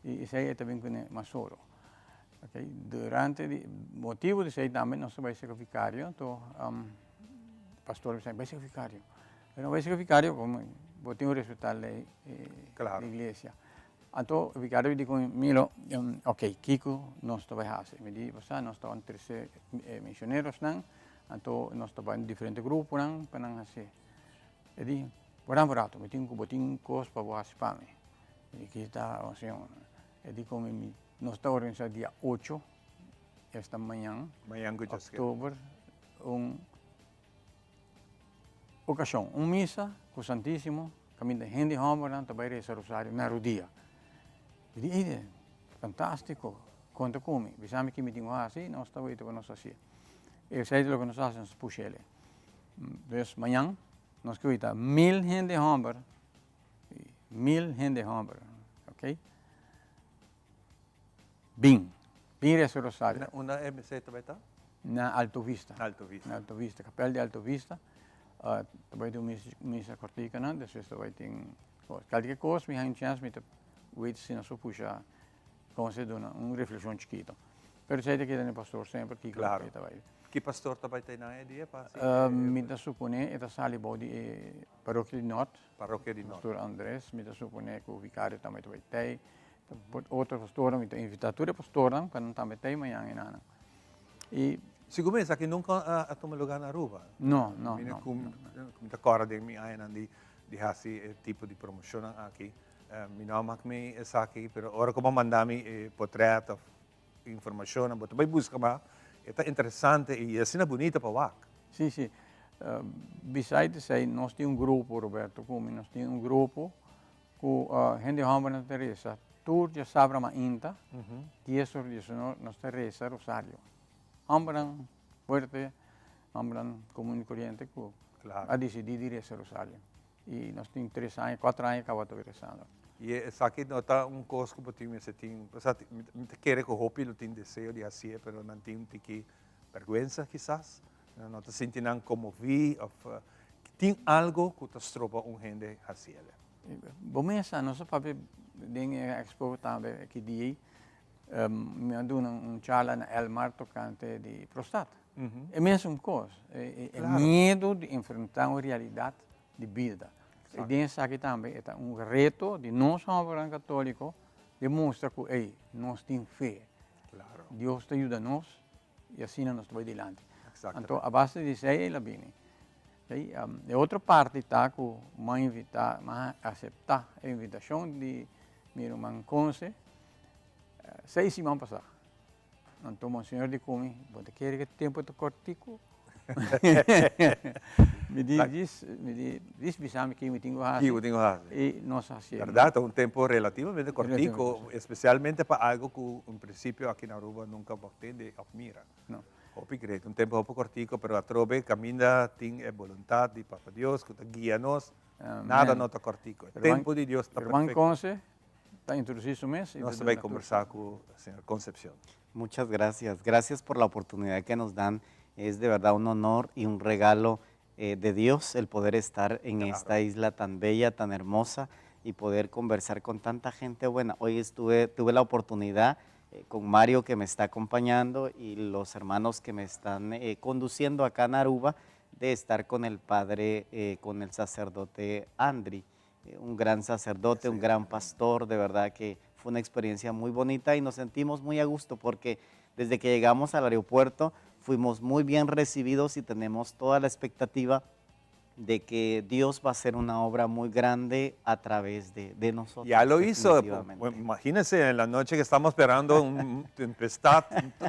Speaker 4: e isso aí também com mais solo. Okay. Durante o motivo de ser também nós vai ser vicário, então pastor vai ser vicário. Não vai ser vicário como botinho respeitar a igreja. Então o vicário diz Milo, ok, Kiko nós vai fazer. Me diz você nós estamos 13 missionários não, então nós estamos em diferentes grupos não para não fazer. E diz, barato, me tenho botinho cos para você para mim. E aqui está a senhora. E diz como nós estamos organizando dia 8, esta manhã, outubro, ocasião, missa com o Santíssimo, caminho de gente homem, também reza rosário na rodilha. E disse, fantástico, conta comigo, pensamos que me digo assim, nós estamos indo para nós assim. Eso es lo que nos hacen los pucheles. Entonces, mañana nos cuida 1000 gente hamburger, 1000 gente hamburger, ¿ok? Bien es Rosario.
Speaker 1: Una meseta, ¿verdad?
Speaker 4: Na Alto Vista.
Speaker 1: Alto Vista.
Speaker 4: Na Alto Vista, capel de Alto Vista. Também tem missa cortica, né? Depois também tem qualquer coisa, me tem chance, me wait se não só puxa, como se dá uma reflexão chiquita. Pero sei que tem pastor sempre que
Speaker 1: Claro.
Speaker 4: também.
Speaker 1: Que pastor também tem na dia?
Speaker 4: Me da supone é da sali body paróquia de Norte.
Speaker 1: Paróquia de Norte.
Speaker 4: Pastor Andrés, me da supone que o vicário também tem. Outro pastor, me da invitatura pastor, para não também tem manhã em Ana. E
Speaker 1: siguro sa que nunca atong lugar na Aruba.
Speaker 4: No.
Speaker 1: Kung d'accord din mi ay nandi di hasi tipo di promosyon aqui. Minamak mi sa aqui, pero ora como mandami portrait of information, but vai busca ma é interessante e assim é bonita para wak.
Speaker 4: Sim. Besides say, nós temos grupo, Roberto, nós temos grupo com gente hamburger na Teresa. Tur já sabra ma inta, 10 horas 19 nós Teresa Rosario. Ambran fuerte, ambran común y corriente,
Speaker 1: claro.
Speaker 4: A decidir ir a Rosario. Y nos tenemos 3 años, 4 años que acabo regresando.
Speaker 1: E essa aqui não está coisa que você se tem, me quer que o hopi lo tem desejo de fazer, pero não tem que vergüenza quizás, não está sentindo comovido, tem algo que te estropa gente fazer.
Speaker 4: Bom, essa nossa papel tem expo também aqui de me andou charla na Elmar tocante de prostata. É a mesma coisa, é medo de enfrentar uma realidade de vida. E dentro aqui também é reto de nós, como católicos, de mostrar que nós temos fé.
Speaker 1: Claro.
Speaker 4: Deus te ajuda a nós e assim nós vamos adiante.
Speaker 1: Então,
Speaker 4: a base disso aí, ela vem. E outra parte está com mais invitar, mais aceitar a invitação de meu irmão Conce, 6 semanas passadas. Então, o senhor de come, você quer que o tempo é cortico? me diz bisame que eu tenho razão. E nós fazemos.
Speaker 1: Verdade, é tempo relativamente cortico, especialmente para algo que, em princípio, aqui na Aruba nunca pretende admirar.
Speaker 4: Não.
Speaker 1: Um tempo um pouco cortico, pero a trove caminha, tem a vontade de Papa Deus, que guia-nos, nada não está cortico. O tempo de Deus está perfeito.
Speaker 4: Irmão Conce, está introducido su mes.
Speaker 1: Nós vamos conversar con la señora Concepción.
Speaker 7: Muchas gracias. Gracias por la oportunidad que nos dan. Es de verdad un honor y un regalo de Dios el poder estar en esta isla tan bella, tan hermosa y poder conversar con tanta gente buena. Hoy tuve la oportunidad con Mario que me está acompañando y los hermanos que me están conduciendo acá en Aruba de estar con el padre, con el sacerdote Andri. Un gran sacerdote, un gran pastor, de verdad que fue una experiencia muy bonita y nos sentimos muy a gusto porque desde que llegamos al aeropuerto fuimos muy bien recibidos y tenemos toda la expectativa de que Dios va a hacer una obra muy grande a través de nosotros.
Speaker 1: Ya lo hizo, imagínense en la noche que estamos esperando una tempestad,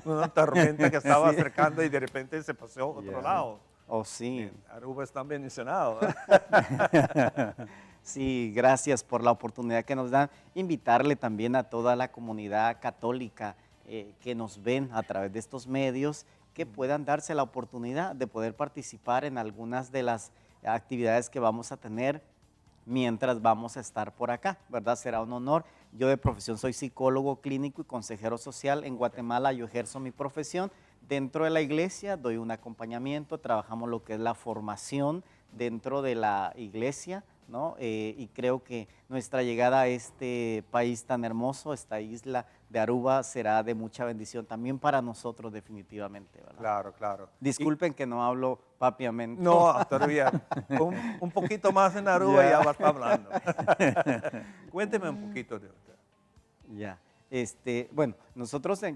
Speaker 1: una tormenta que estaba acercando y de repente se pasó a otro lado.
Speaker 7: Oh, sí.
Speaker 1: Aruba está mencionado.
Speaker 7: Sí, gracias por la oportunidad que nos dan. Invitarle también a toda la comunidad católica que nos ven a través de estos medios, que puedan darse la oportunidad de poder participar en algunas de las actividades que vamos a tener mientras vamos a estar por acá, ¿verdad? Será un honor. Yo de profesión soy psicólogo clínico y consejero social. En Guatemala yo ejerzo mi profesión. Dentro de la iglesia doy un acompañamiento, trabajamos lo que es la formación dentro de la iglesia, ¿no? Y creo que nuestra llegada a este país tan hermoso, esta isla de Aruba, será de mucha bendición también para nosotros definitivamente, ¿verdad?
Speaker 1: Claro, claro.
Speaker 7: Disculpen que no hablo papiamente.
Speaker 1: No, todavía un poquito más en Aruba ya va a estar hablando. Cuénteme un poquito de usted.
Speaker 7: Ya. Bueno,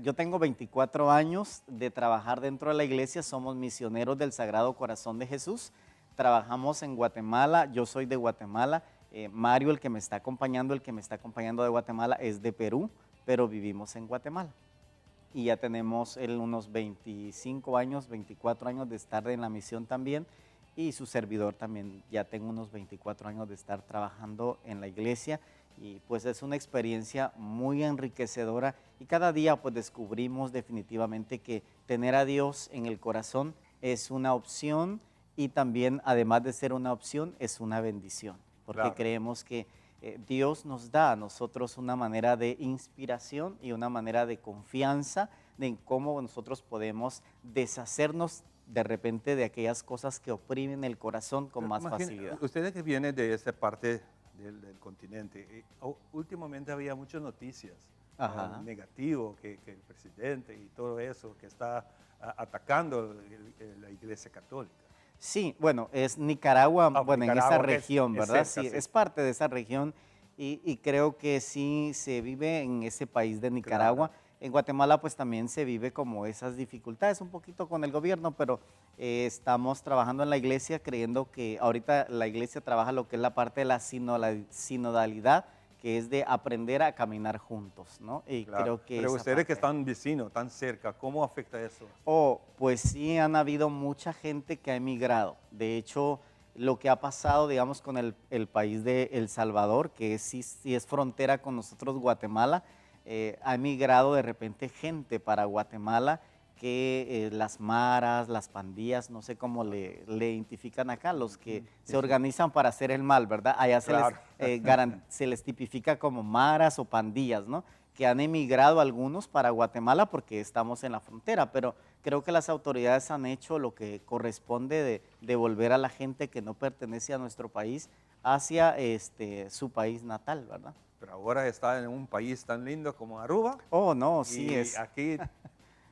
Speaker 7: yo tengo 24 años de trabajar dentro de la iglesia, somos misioneros del Sagrado Corazón de Jesús. Trabajamos en Guatemala, yo soy de Guatemala, Mario, el que me está acompañando de Guatemala es de Perú, pero vivimos en Guatemala. Y ya tenemos unos 25 años, 24 años de estar en la misión también, y su servidor también, ya tengo unos 24 años de estar trabajando en la iglesia, Y pues es una experiencia muy enriquecedora y cada día pues descubrimos definitivamente que tener a Dios en el corazón es una opción y también, además de ser una opción, es una bendición, porque
Speaker 1: Claro.
Speaker 7: creemos que Dios nos da a nosotros una manera de inspiración y una manera de confianza de cómo nosotros podemos deshacernos de repente de aquellas cosas que oprimen el corazón con más
Speaker 1: Imagina,
Speaker 7: facilidad.
Speaker 1: Ustedes que vienen de esta parte del continente, últimamente había muchas noticias
Speaker 7: Ajá.
Speaker 1: negativo que el presidente y todo eso que está atacando la Iglesia Católica.
Speaker 7: Sí, bueno, es Nicaragua, bueno, en esa
Speaker 1: Nicaragua,
Speaker 7: región,
Speaker 1: es
Speaker 7: ¿verdad?
Speaker 1: cerca,
Speaker 7: Sí,
Speaker 1: sí.
Speaker 7: es parte de esa región y creo que sí se vive en ese país de Nicaragua. En Guatemala pues también se vive como esas dificultades un poquito con el gobierno, pero estamos trabajando en la iglesia creyendo que ahorita la iglesia trabaja lo que es la parte de la sinodalidad, que es de aprender a caminar juntos, ¿no? Y
Speaker 1: Claro.
Speaker 7: creo que
Speaker 1: Pero
Speaker 7: esa
Speaker 1: ustedes
Speaker 7: parte-
Speaker 1: que están vecinos, tan cerca, ¿cómo afecta eso?
Speaker 7: Oh, pues sí, han habido mucha gente que ha emigrado. De hecho, lo que ha pasado, digamos, con el país de El Salvador, que sí es frontera con nosotros, Guatemala, ha emigrado de repente gente para Guatemala que las maras, las pandillas, no sé cómo le identifican acá, los que se organizan para hacer el mal, ¿verdad? Allá
Speaker 1: Claro.
Speaker 7: se les tipifica como maras o pandillas, ¿no? Que han emigrado algunos para Guatemala porque estamos en la frontera, pero creo que las autoridades han hecho lo que corresponde de devolver a la gente que no pertenece a nuestro país hacia su país natal, ¿verdad?
Speaker 1: Pero ahora está en un país tan lindo como Aruba.
Speaker 7: Oh, no, sí
Speaker 1: y
Speaker 7: es.
Speaker 1: aquí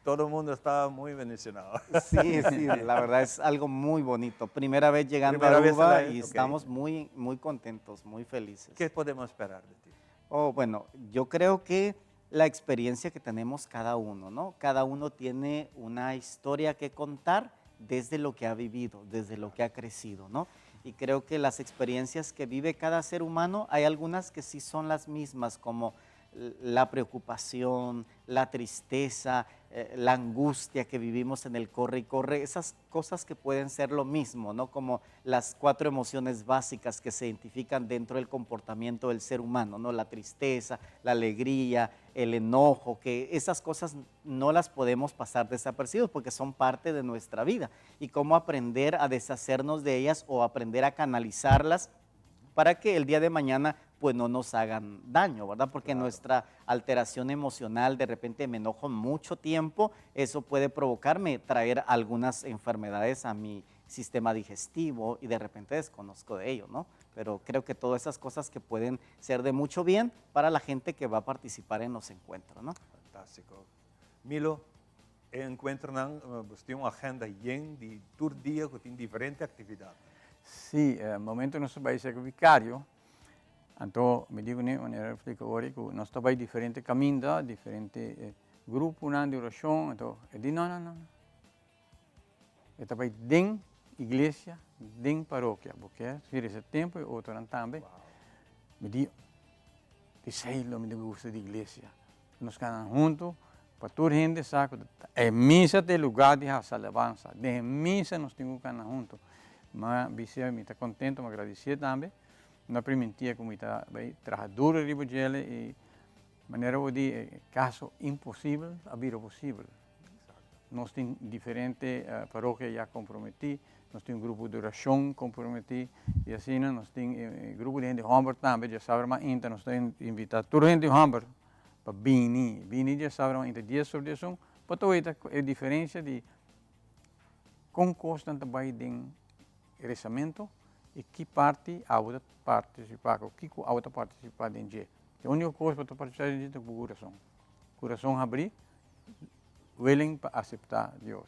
Speaker 1: todo el mundo está muy bendicionado.
Speaker 7: Sí, sí, la verdad es algo muy bonito. Primera vez llegando
Speaker 1: Primera
Speaker 7: a
Speaker 1: vez
Speaker 7: Aruba
Speaker 1: en la-
Speaker 7: y
Speaker 1: ok.
Speaker 7: estamos muy, muy contentos, muy felices.
Speaker 1: ¿Qué podemos esperar de ti?
Speaker 7: Oh, bueno, yo creo que la experiencia que tenemos cada uno, ¿no? Cada uno tiene una historia que contar desde lo que ha vivido, desde lo que ha crecido, ¿no? Y creo que las experiencias que vive cada ser humano, hay algunas que sí son las mismas, como la preocupación, la tristeza, la angustia que vivimos en el corre y corre, esas cosas que pueden ser lo mismo, ¿no? Como las 4 emociones básicas que se identifican dentro del comportamiento del ser humano, ¿no? La tristeza, la alegría, el enojo, que esas cosas no las podemos pasar desapercibidas porque son parte de nuestra vida. Y cómo aprender a deshacernos de ellas o aprender a canalizarlas para que el día de mañana pues no nos hagan daño, ¿verdad? Porque nuestra alteración emocional, de repente me enojo mucho tiempo, eso puede provocarme traer algunas enfermedades a mi sistema digestivo y de repente desconozco de ello, ¿no? Pero creo que todas esas cosas que pueden ser de mucho bien para la gente que va a participar en los encuentros, ¿no?
Speaker 1: Fantástico. Milo, encuentran una agenda llena de todo día que tiene diferentes actividades.
Speaker 4: Sí, momento nosso país é vicário, então me digo né, maneira explica agora que nós trabalhamos diferente caminho, diferente grupo de oração, então eu digo não, eu trabalho dentro igreja, dentro paróquia, porque se esse tempo eu outro também, me digo, sei-lo, me digo gosto de igreja, nós ficamos juntos, para toda gente sabe, é missa tem lugar de alabança, de missa nós temos que ficar juntos. Mas me está contente, me agradecer também. Não permitia como está bem trabalhador de Bujele e maneira de caso impossível, a vida possível. Nós temos diferentes paróquias já comprometidas, nós temos grupo de oração comprometido e assim nós temos grupo de gente de Hamburg também, já sabe mais ainda nós temos invitado toda a gente de Hamburg para vir já sabe mais ainda dias sobre isso, para toda a diferença de com constante trabalho de rezamento e que parte a outra participar, que a outra participar dentro. A única coisa para participar dentro é o coração. O coração abrir, willing para aceitar Deus.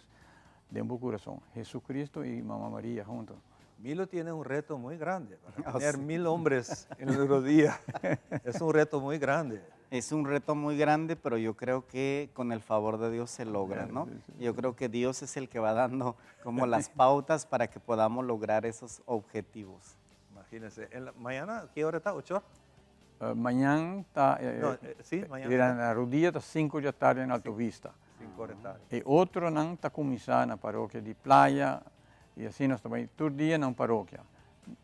Speaker 4: Dentro do coração, Jesus Cristo e Mamá Maria juntos.
Speaker 1: Milo tiene un reto muy grande, para
Speaker 7: Oh,
Speaker 1: tener
Speaker 7: sí.
Speaker 1: 1000 hombres en el rodilla. Es un reto muy grande.
Speaker 7: Es un reto muy grande, pero yo creo que con el favor de Dios se logra, ¿no? Yo creo que Dios es el que va dando como las pautas para que podamos lograr esos objetivos.
Speaker 1: Imagínense, mañana, ¿qué hora está? ¿8?
Speaker 4: Amanhã está.
Speaker 1: Sí, mañana.
Speaker 4: Na rodilha está 5 da tarde na Alto Vista.
Speaker 1: 5 horas tarde.
Speaker 4: E outro não está começando na paróquia de Praia. E assim nós também, todo dia na paróquia.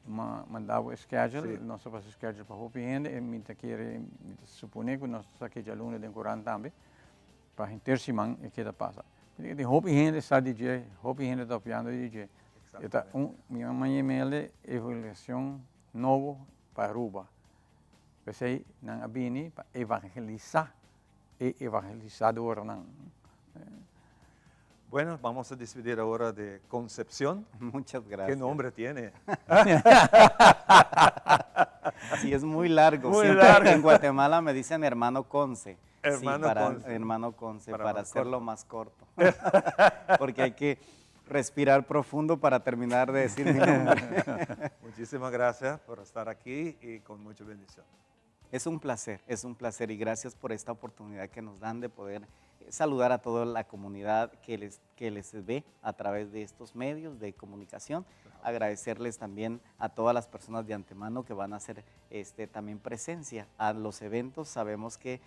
Speaker 4: mandava o schedule,
Speaker 1: Sì.
Speaker 4: nós fazemos o schedule para Hopi gente, e me supone que nós aqui já luna de Coran também, para a semana e que passa. Porque Hopi gente está DJ, Hopi gente está piano DJ. Então, minha mãe me evolução novo para Aruba. Pensei na abini para evangelizar e evangelizador não.
Speaker 1: Bueno, vamos a despedir ahora de Concepción.
Speaker 7: Muchas gracias.
Speaker 1: ¿Qué nombre tiene?
Speaker 7: Sí, es muy largo.
Speaker 1: Muy
Speaker 7: Siempre
Speaker 1: largo.
Speaker 7: en Guatemala me dicen hermano Conce.
Speaker 1: Hermano
Speaker 7: sí,
Speaker 1: Conce.
Speaker 7: Hermano Conce,
Speaker 1: Para
Speaker 7: para
Speaker 1: más
Speaker 7: hacerlo
Speaker 1: corto.
Speaker 7: más corto. Porque hay que respirar profundo para terminar de decir mi nombre.
Speaker 1: Muchísimas gracias por estar aquí y con mucha bendición.
Speaker 7: Es un placer y gracias por esta oportunidad que nos dan de poder saludar a toda la comunidad que les ve a través de estos medios de comunicación. Agradecerles también a todas las personas de antemano que van a hacer también presencia a los eventos. Sabemos que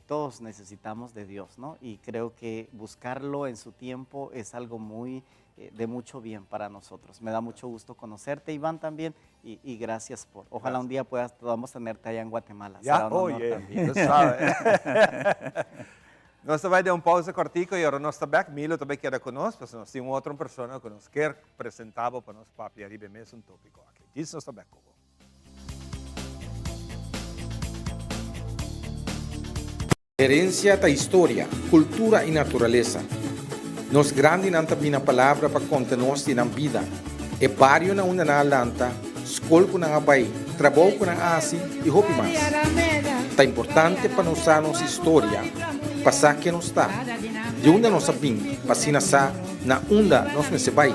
Speaker 7: todos necesitamos de Dios, ¿no? Y creo que buscarlo en su tiempo es algo muy de mucho bien para nosotros. Me da mucho gusto conocerte, Iván, también, y gracias por... Ojalá un día podamos tenerte allá en Guatemala.
Speaker 1: Ya,
Speaker 7: Será un honor
Speaker 1: oye,
Speaker 7: también.
Speaker 1: tú sabes. Nós vai dar uma pausa cortica e agora nós está back. Milo também quer conosco, porque nós temos outra pessoa que nos quer apresentar para nós papo arriba mesmo um tópico aqui. Isso nós está back.
Speaker 8: Herencia da história, cultura e natureza. Nos grande não tem a palavra para contar nós na vida. É barrio na uma na lanta, escola na abai, trabalho na asi e hopi mais. Tá importante para nós a nossa história, passar que nós está. De onde nós sabim, passina sa na onda nós me se vai.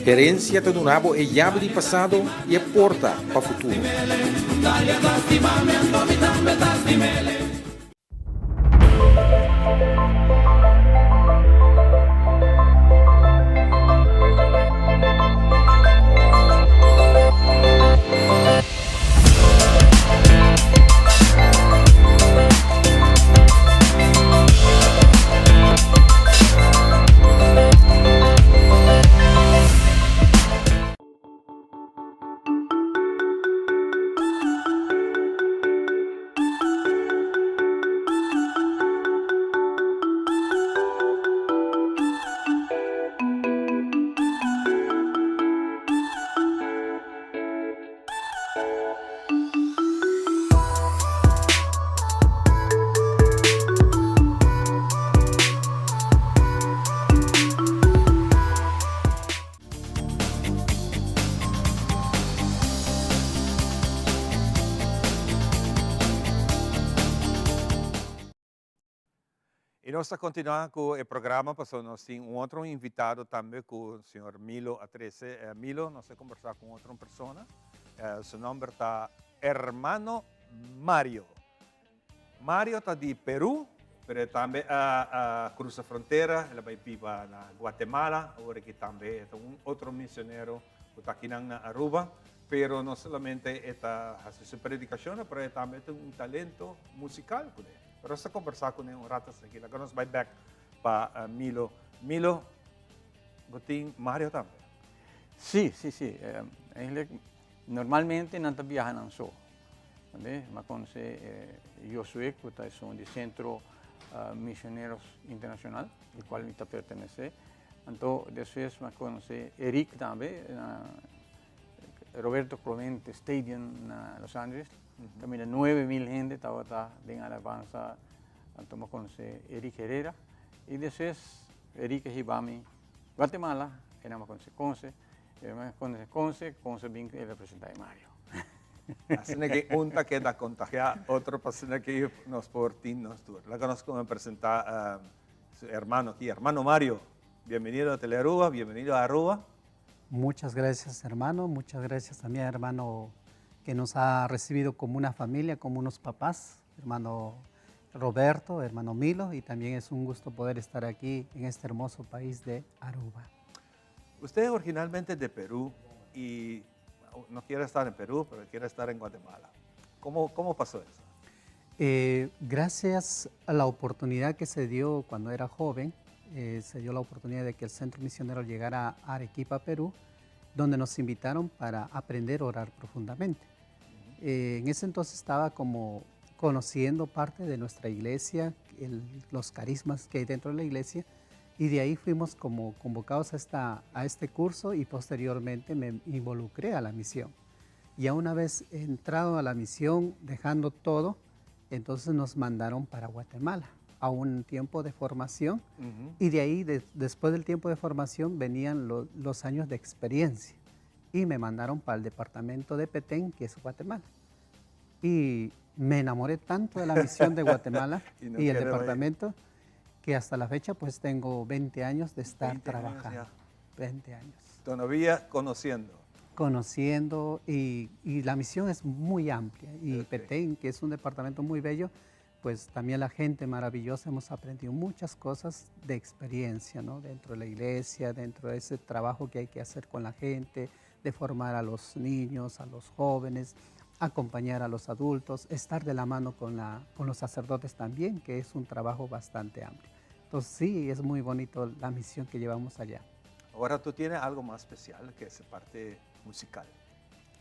Speaker 8: Herencia do nabo é llave de passado e é porta para o futuro.
Speaker 1: E nós estamos continuando com o programa, porque nós temos outro invitado também, com o senhor Milo Atrece. Milo, nós vamos conversar com outra pessoa. Seu nome está Hermano Mario. Mario está de Peru, mas também cruza a fronteira, ele vai para na Guatemala, agora que também é outro missionário que está aqui na Aruba. Pero não somente está fazendo sua predicação, mas também tem talento musical com ele. Pero vamos a conversar con él un rato aquí. Agora nos vai back para Milo. Milo, Gotín, Mario también.
Speaker 4: Sí. Normalmente não está viajando só. Mas eu sou de Centro Misioneros Internacional, al qual me pertenece. Então, depois me conhece Eric também, Roberto Clemente Stadium na Los Angeles. También 9,000 gente estaba en alabanza. Entonces conocí Eric Herrera y después Eric Hibami, Guatemala, y nada más conoce Conce bien que representa a Mario.
Speaker 1: Así que una queda contagiada, otra persona que nos por ti nos tuvo. La conozco me presentar a su hermano aquí, hermano Mario. Bienvenido a Telearuba, bienvenido a Aruba.
Speaker 9: Muchas gracias, hermano. Muchas gracias también, hermano, que nos ha recibido como una familia, como unos papás, hermano Roberto, hermano Milo, y también es un gusto poder estar aquí en este hermoso país de Aruba.
Speaker 1: Usted es originalmente de Perú y no quiere estar en Perú, pero quiere estar en Guatemala. ¿Cómo pasó eso?
Speaker 9: Gracias a la oportunidad que se dio cuando era joven, se dio la oportunidad de que el Centro Misionero llegara a Arequipa, Perú, donde nos invitaron para aprender a orar profundamente. En ese entonces estaba como conociendo parte de nuestra iglesia, los carismas que hay dentro de la iglesia, y de ahí fuimos como convocados a este curso y posteriormente me involucré a la misión. Ya una vez entrado a la misión, dejando todo, entonces nos mandaron para Guatemala a un tiempo de formación y de ahí, después del tiempo de formación, venían los años de experiencia y me mandaron para el departamento de Petén, que es Guatemala. Y me enamoré tanto de la misión de Guatemala y el departamento que hasta la fecha pues tengo 20 años de estar trabajando. 20 años.
Speaker 1: Todavía conociendo.
Speaker 9: Conociendo y la misión es muy amplia y Petén, que es un departamento muy bello, pues también la gente maravillosa, hemos aprendido muchas cosas de experiencia, ¿no? Dentro de la iglesia, dentro de ese trabajo que hay que hacer con la gente, de formar a los niños, a los jóvenes, acompañar a los adultos, estar de la mano con los sacerdotes también, que es un trabajo bastante amplio. Entonces sí, es muy bonito la misión que llevamos allá.
Speaker 1: Ahora tú tienes algo más especial, que es parte musical.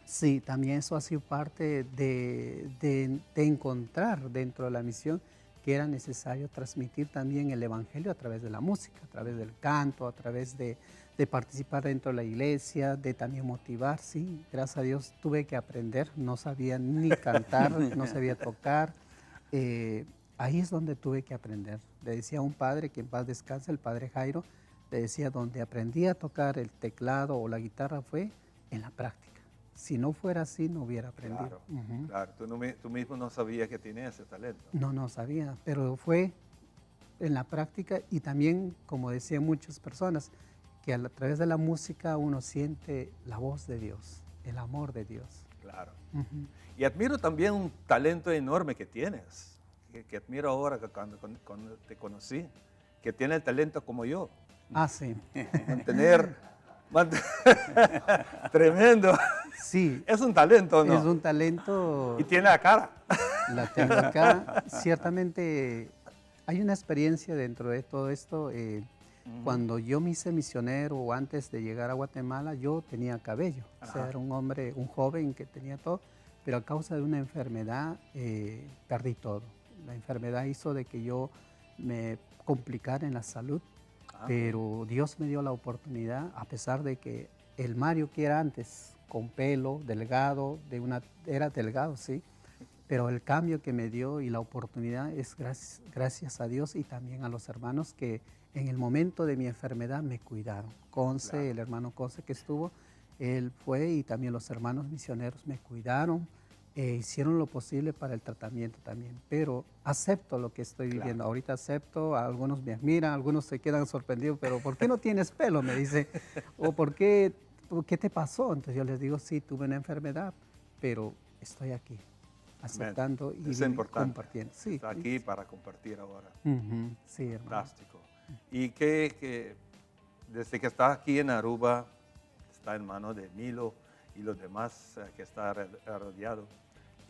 Speaker 9: Sí, también eso ha sido parte de encontrar dentro de la misión que era necesario transmitir también el evangelio a través de la música, a través del canto, a través de participar dentro de la iglesia, de también motivar. Sí, gracias a Dios tuve que aprender, no sabía ni cantar, no sabía tocar. Ahí es donde tuve que aprender. Le decía a un padre, que en paz descanse, el padre Jairo, le decía, donde aprendí a tocar el teclado o la guitarra fue en la práctica. Si no fuera así, no hubiera aprendido.
Speaker 1: Claro, claro. Tú mismo no sabías que tenías ese talento.
Speaker 9: No sabía, pero fue en la práctica y también, como decían muchas personas, que a través de la música uno siente la voz de Dios, el amor de Dios.
Speaker 1: Claro. Y admiro también un talento enorme que tienes, que admiro ahora que cuando te conocí, que tiene el talento como yo.
Speaker 9: Ah, sí.
Speaker 1: Tremendo.
Speaker 9: Sí.
Speaker 1: Es un talento, ¿no?
Speaker 9: Es un talento.
Speaker 1: Y tiene la cara.
Speaker 9: La tengo acá. Ciertamente hay una experiencia dentro de todo esto. Cuando yo me hice misionero o antes de llegar a Guatemala, yo tenía cabello. O sea, era un hombre, un joven que tenía todo, pero a causa de una enfermedad perdí todo. La enfermedad hizo de que yo me complicara en la salud. Pero Dios me dio la oportunidad, a pesar de que el Mario que era antes, con pelo, delgado, era delgado, sí, pero el cambio que me dio y la oportunidad es gracias a Dios y también a los hermanos que en el momento de mi enfermedad me cuidaron. Conce, el hermano Conce que estuvo, él fue y también los hermanos misioneros me cuidaron. Hicieron lo posible para el tratamiento también, pero acepto lo que estoy viviendo. Ahorita acepto, algunos me admiran, algunos se quedan sorprendidos, pero ¿por qué no tienes pelo? Me dice, o ¿por qué te pasó? Entonces yo les digo, sí, tuve una enfermedad, pero estoy aquí, aceptando y compartiendo. Sí,
Speaker 1: está aquí para compartir ahora.
Speaker 9: Sí, hermano.
Speaker 1: Fantástico. Y que desde que estás aquí en Aruba, está en manos de Milo y los demás que está rodeado.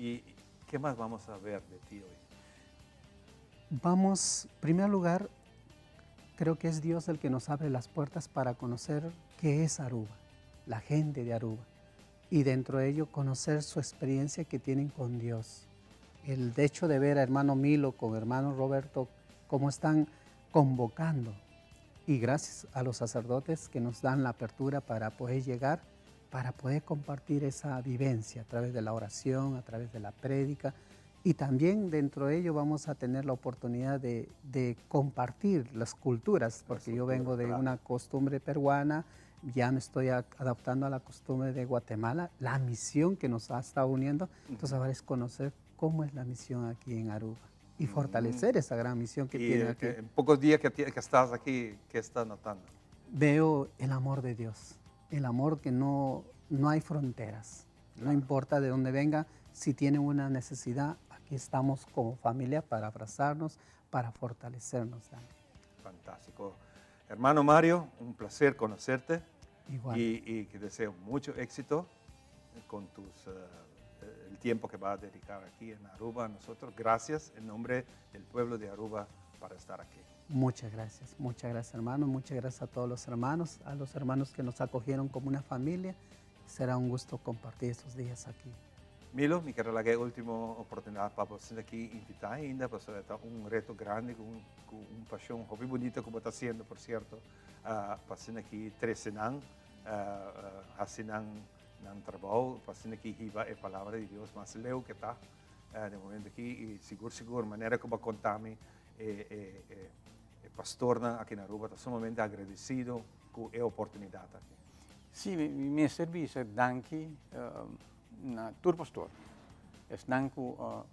Speaker 1: ¿Y qué más vamos a ver de ti hoy?
Speaker 9: Vamos, en primer lugar, creo que es Dios el que nos abre las puertas para conocer qué es Aruba, la gente de Aruba, y dentro de ello conocer su experiencia que tienen con Dios. El hecho de ver a hermano Milo con hermano Roberto, cómo están convocando, y gracias a los sacerdotes que nos dan la apertura para poder llegar, para poder compartir esa vivencia a través de la oración, a través de la prédica, y también dentro de ello vamos a tener la oportunidad de compartir las culturas, porque yo vengo de una costumbre peruana, ya me estoy adaptando a la costumbre de Guatemala, la misión que nos ha estado uniendo, entonces ahora es conocer cómo es la misión aquí en Aruba y fortalecer esa gran misión que tiene aquí.
Speaker 1: En pocos días que estás aquí, ¿qué estás notando?
Speaker 9: Veo el amor de Dios. El amor que no hay fronteras, no importa de dónde venga, si tienen una necesidad, aquí estamos como familia para abrazarnos, para fortalecernos. Dani.
Speaker 1: Fantástico. Hermano Mario, un placer conocerte.
Speaker 9: Igual.
Speaker 1: Y que deseo mucho éxito con el tiempo que vas a dedicar aquí en Aruba a nosotros. Gracias en nombre del pueblo de Aruba para estar aquí.
Speaker 9: Muchas gracias hermano, muchas gracias a todos los hermanos que nos acogieron como una familia. Será un gusto compartir estos días aquí.
Speaker 1: Milo, mi quero lagay última oportunidade para você aqui invitar ainda, para você reto grande, com paixão, hobby bonito como está sendo, por certo, para você aqui tresenang, hasinang ng trabalho, para você aqui riba a palavra de Deus, mas leu que está, no momento aqui, e seguro, maneira como contame, pastor aqui na Aruba, está sumamente agradecido com a oportunidade aqui.
Speaker 4: Sim, meu serviço é danke na tour pastor. É danke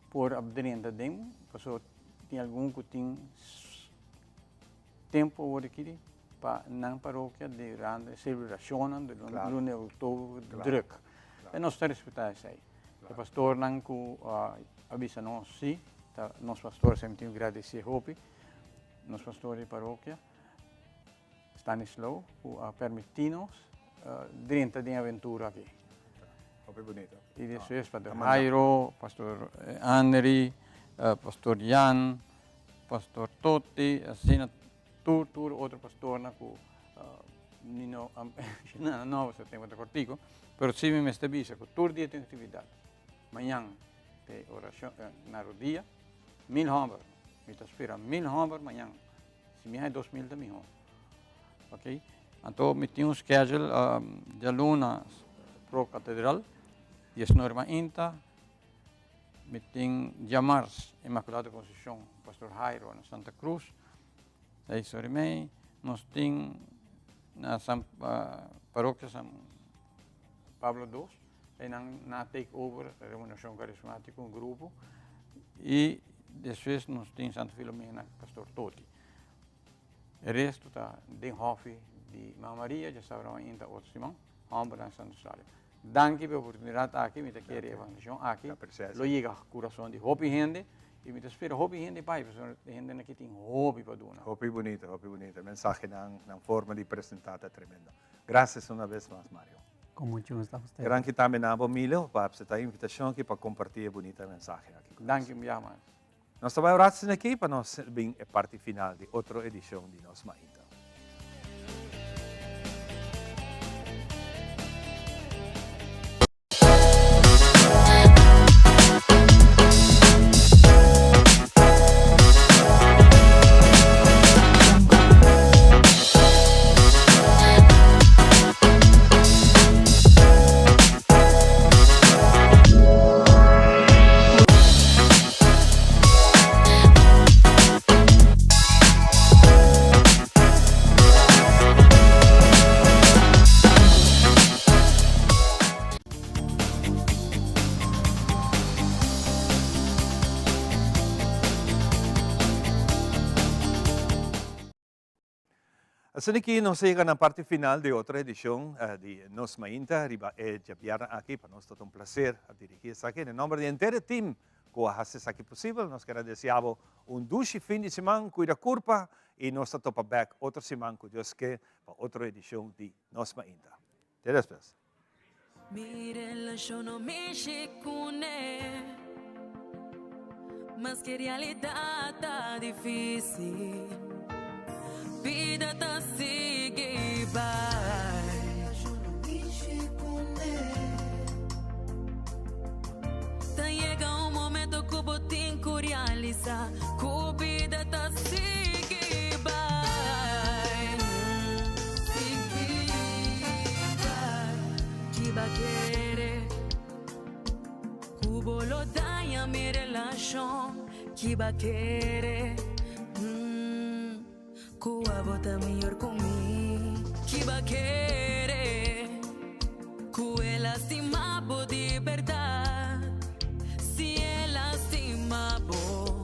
Speaker 4: por abdrenda dem, porque tem algum que tem tempo hoje aqui para na paróquia de grande celebração de lunes outubro druk. E nós temos que respeitar isso aí. O pastor não avisa nós sim, nós pastor sempre temos que agradecer hopi, nós pastor de paróquia Stanislaw, por permitir-nos 30 de aventura aqui.
Speaker 1: Foi bonito.
Speaker 4: E depois pastor Jairo, pastor Andri, pastor Jan, pastor Totti, assim tur outro pastor na ku nino não você tem outra cortico, pero sim me está visa que tur dia tem atividade. Manhã tem oração na rodia, 1000 homens, me está espera 1000 homens manhã. Se me é 2000 também homens. Ok? Então me tinha schedule de luna pro catedral, 19:30, me tinha Jamars, Imaculada Conceição, pastor Jairo na Santa Cruz. 6:30, nós temos na paróquia São Pablo II, e na take over a reunião carismática, um grupo, e depois nós temos Santa Filomena, pastor Totti. O resto está de Hofi de Mãe Maria, já sabrão ainda outro Simão, homem na Santa Sália. Danke pela oportunidade aqui, me querer evangelização aqui, lo chega ao coração de Hopi gente. E me espera, hobby gente pai, porque gente aqui tem hobby para donar.
Speaker 1: Hobby bonito. A mensagem na forma de apresentar é tremenda. Graças uma vez mais, Mário.
Speaker 9: Com muito gosto a você.
Speaker 1: Quero que também na Milo para apresentar a invitação aqui para compartilhar a bonita mensagem aqui.
Speaker 4: Danke, me mais.
Speaker 1: Nós estamos orando aqui para nós vir a parte final de outra edição de Nos Mainta. Assim aqui nós chegamos na parte final de outra edição de Nos Mainta. Riba é Javier aqui, para nós é um prazer dirigir isso aqui. Em nome do inteiro time que faz isso aqui possível, nós queremos desejar duche fim de semana, cuida curva, e nós estamos back outra semana, com Deus quer, para outra edição de Nos Mainta. Até depois.
Speaker 2: Mire, yo no me checune, mas que realidade tá difícil. Vida tá sigue vai. Tá chega momento que vou te realizar, que vida tá sigue vai. Sigue vai. Que vai querer, que vou dar a minha relação, que vai querer. Cuba bota melhor comigo, que vai querer, que ela estima por liberdade, se ela estima por,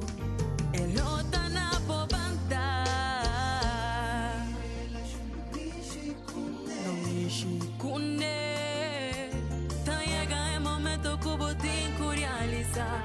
Speaker 2: ela tá na bobanda. Não mexe com ele, tá chega o momento que vou te realizar.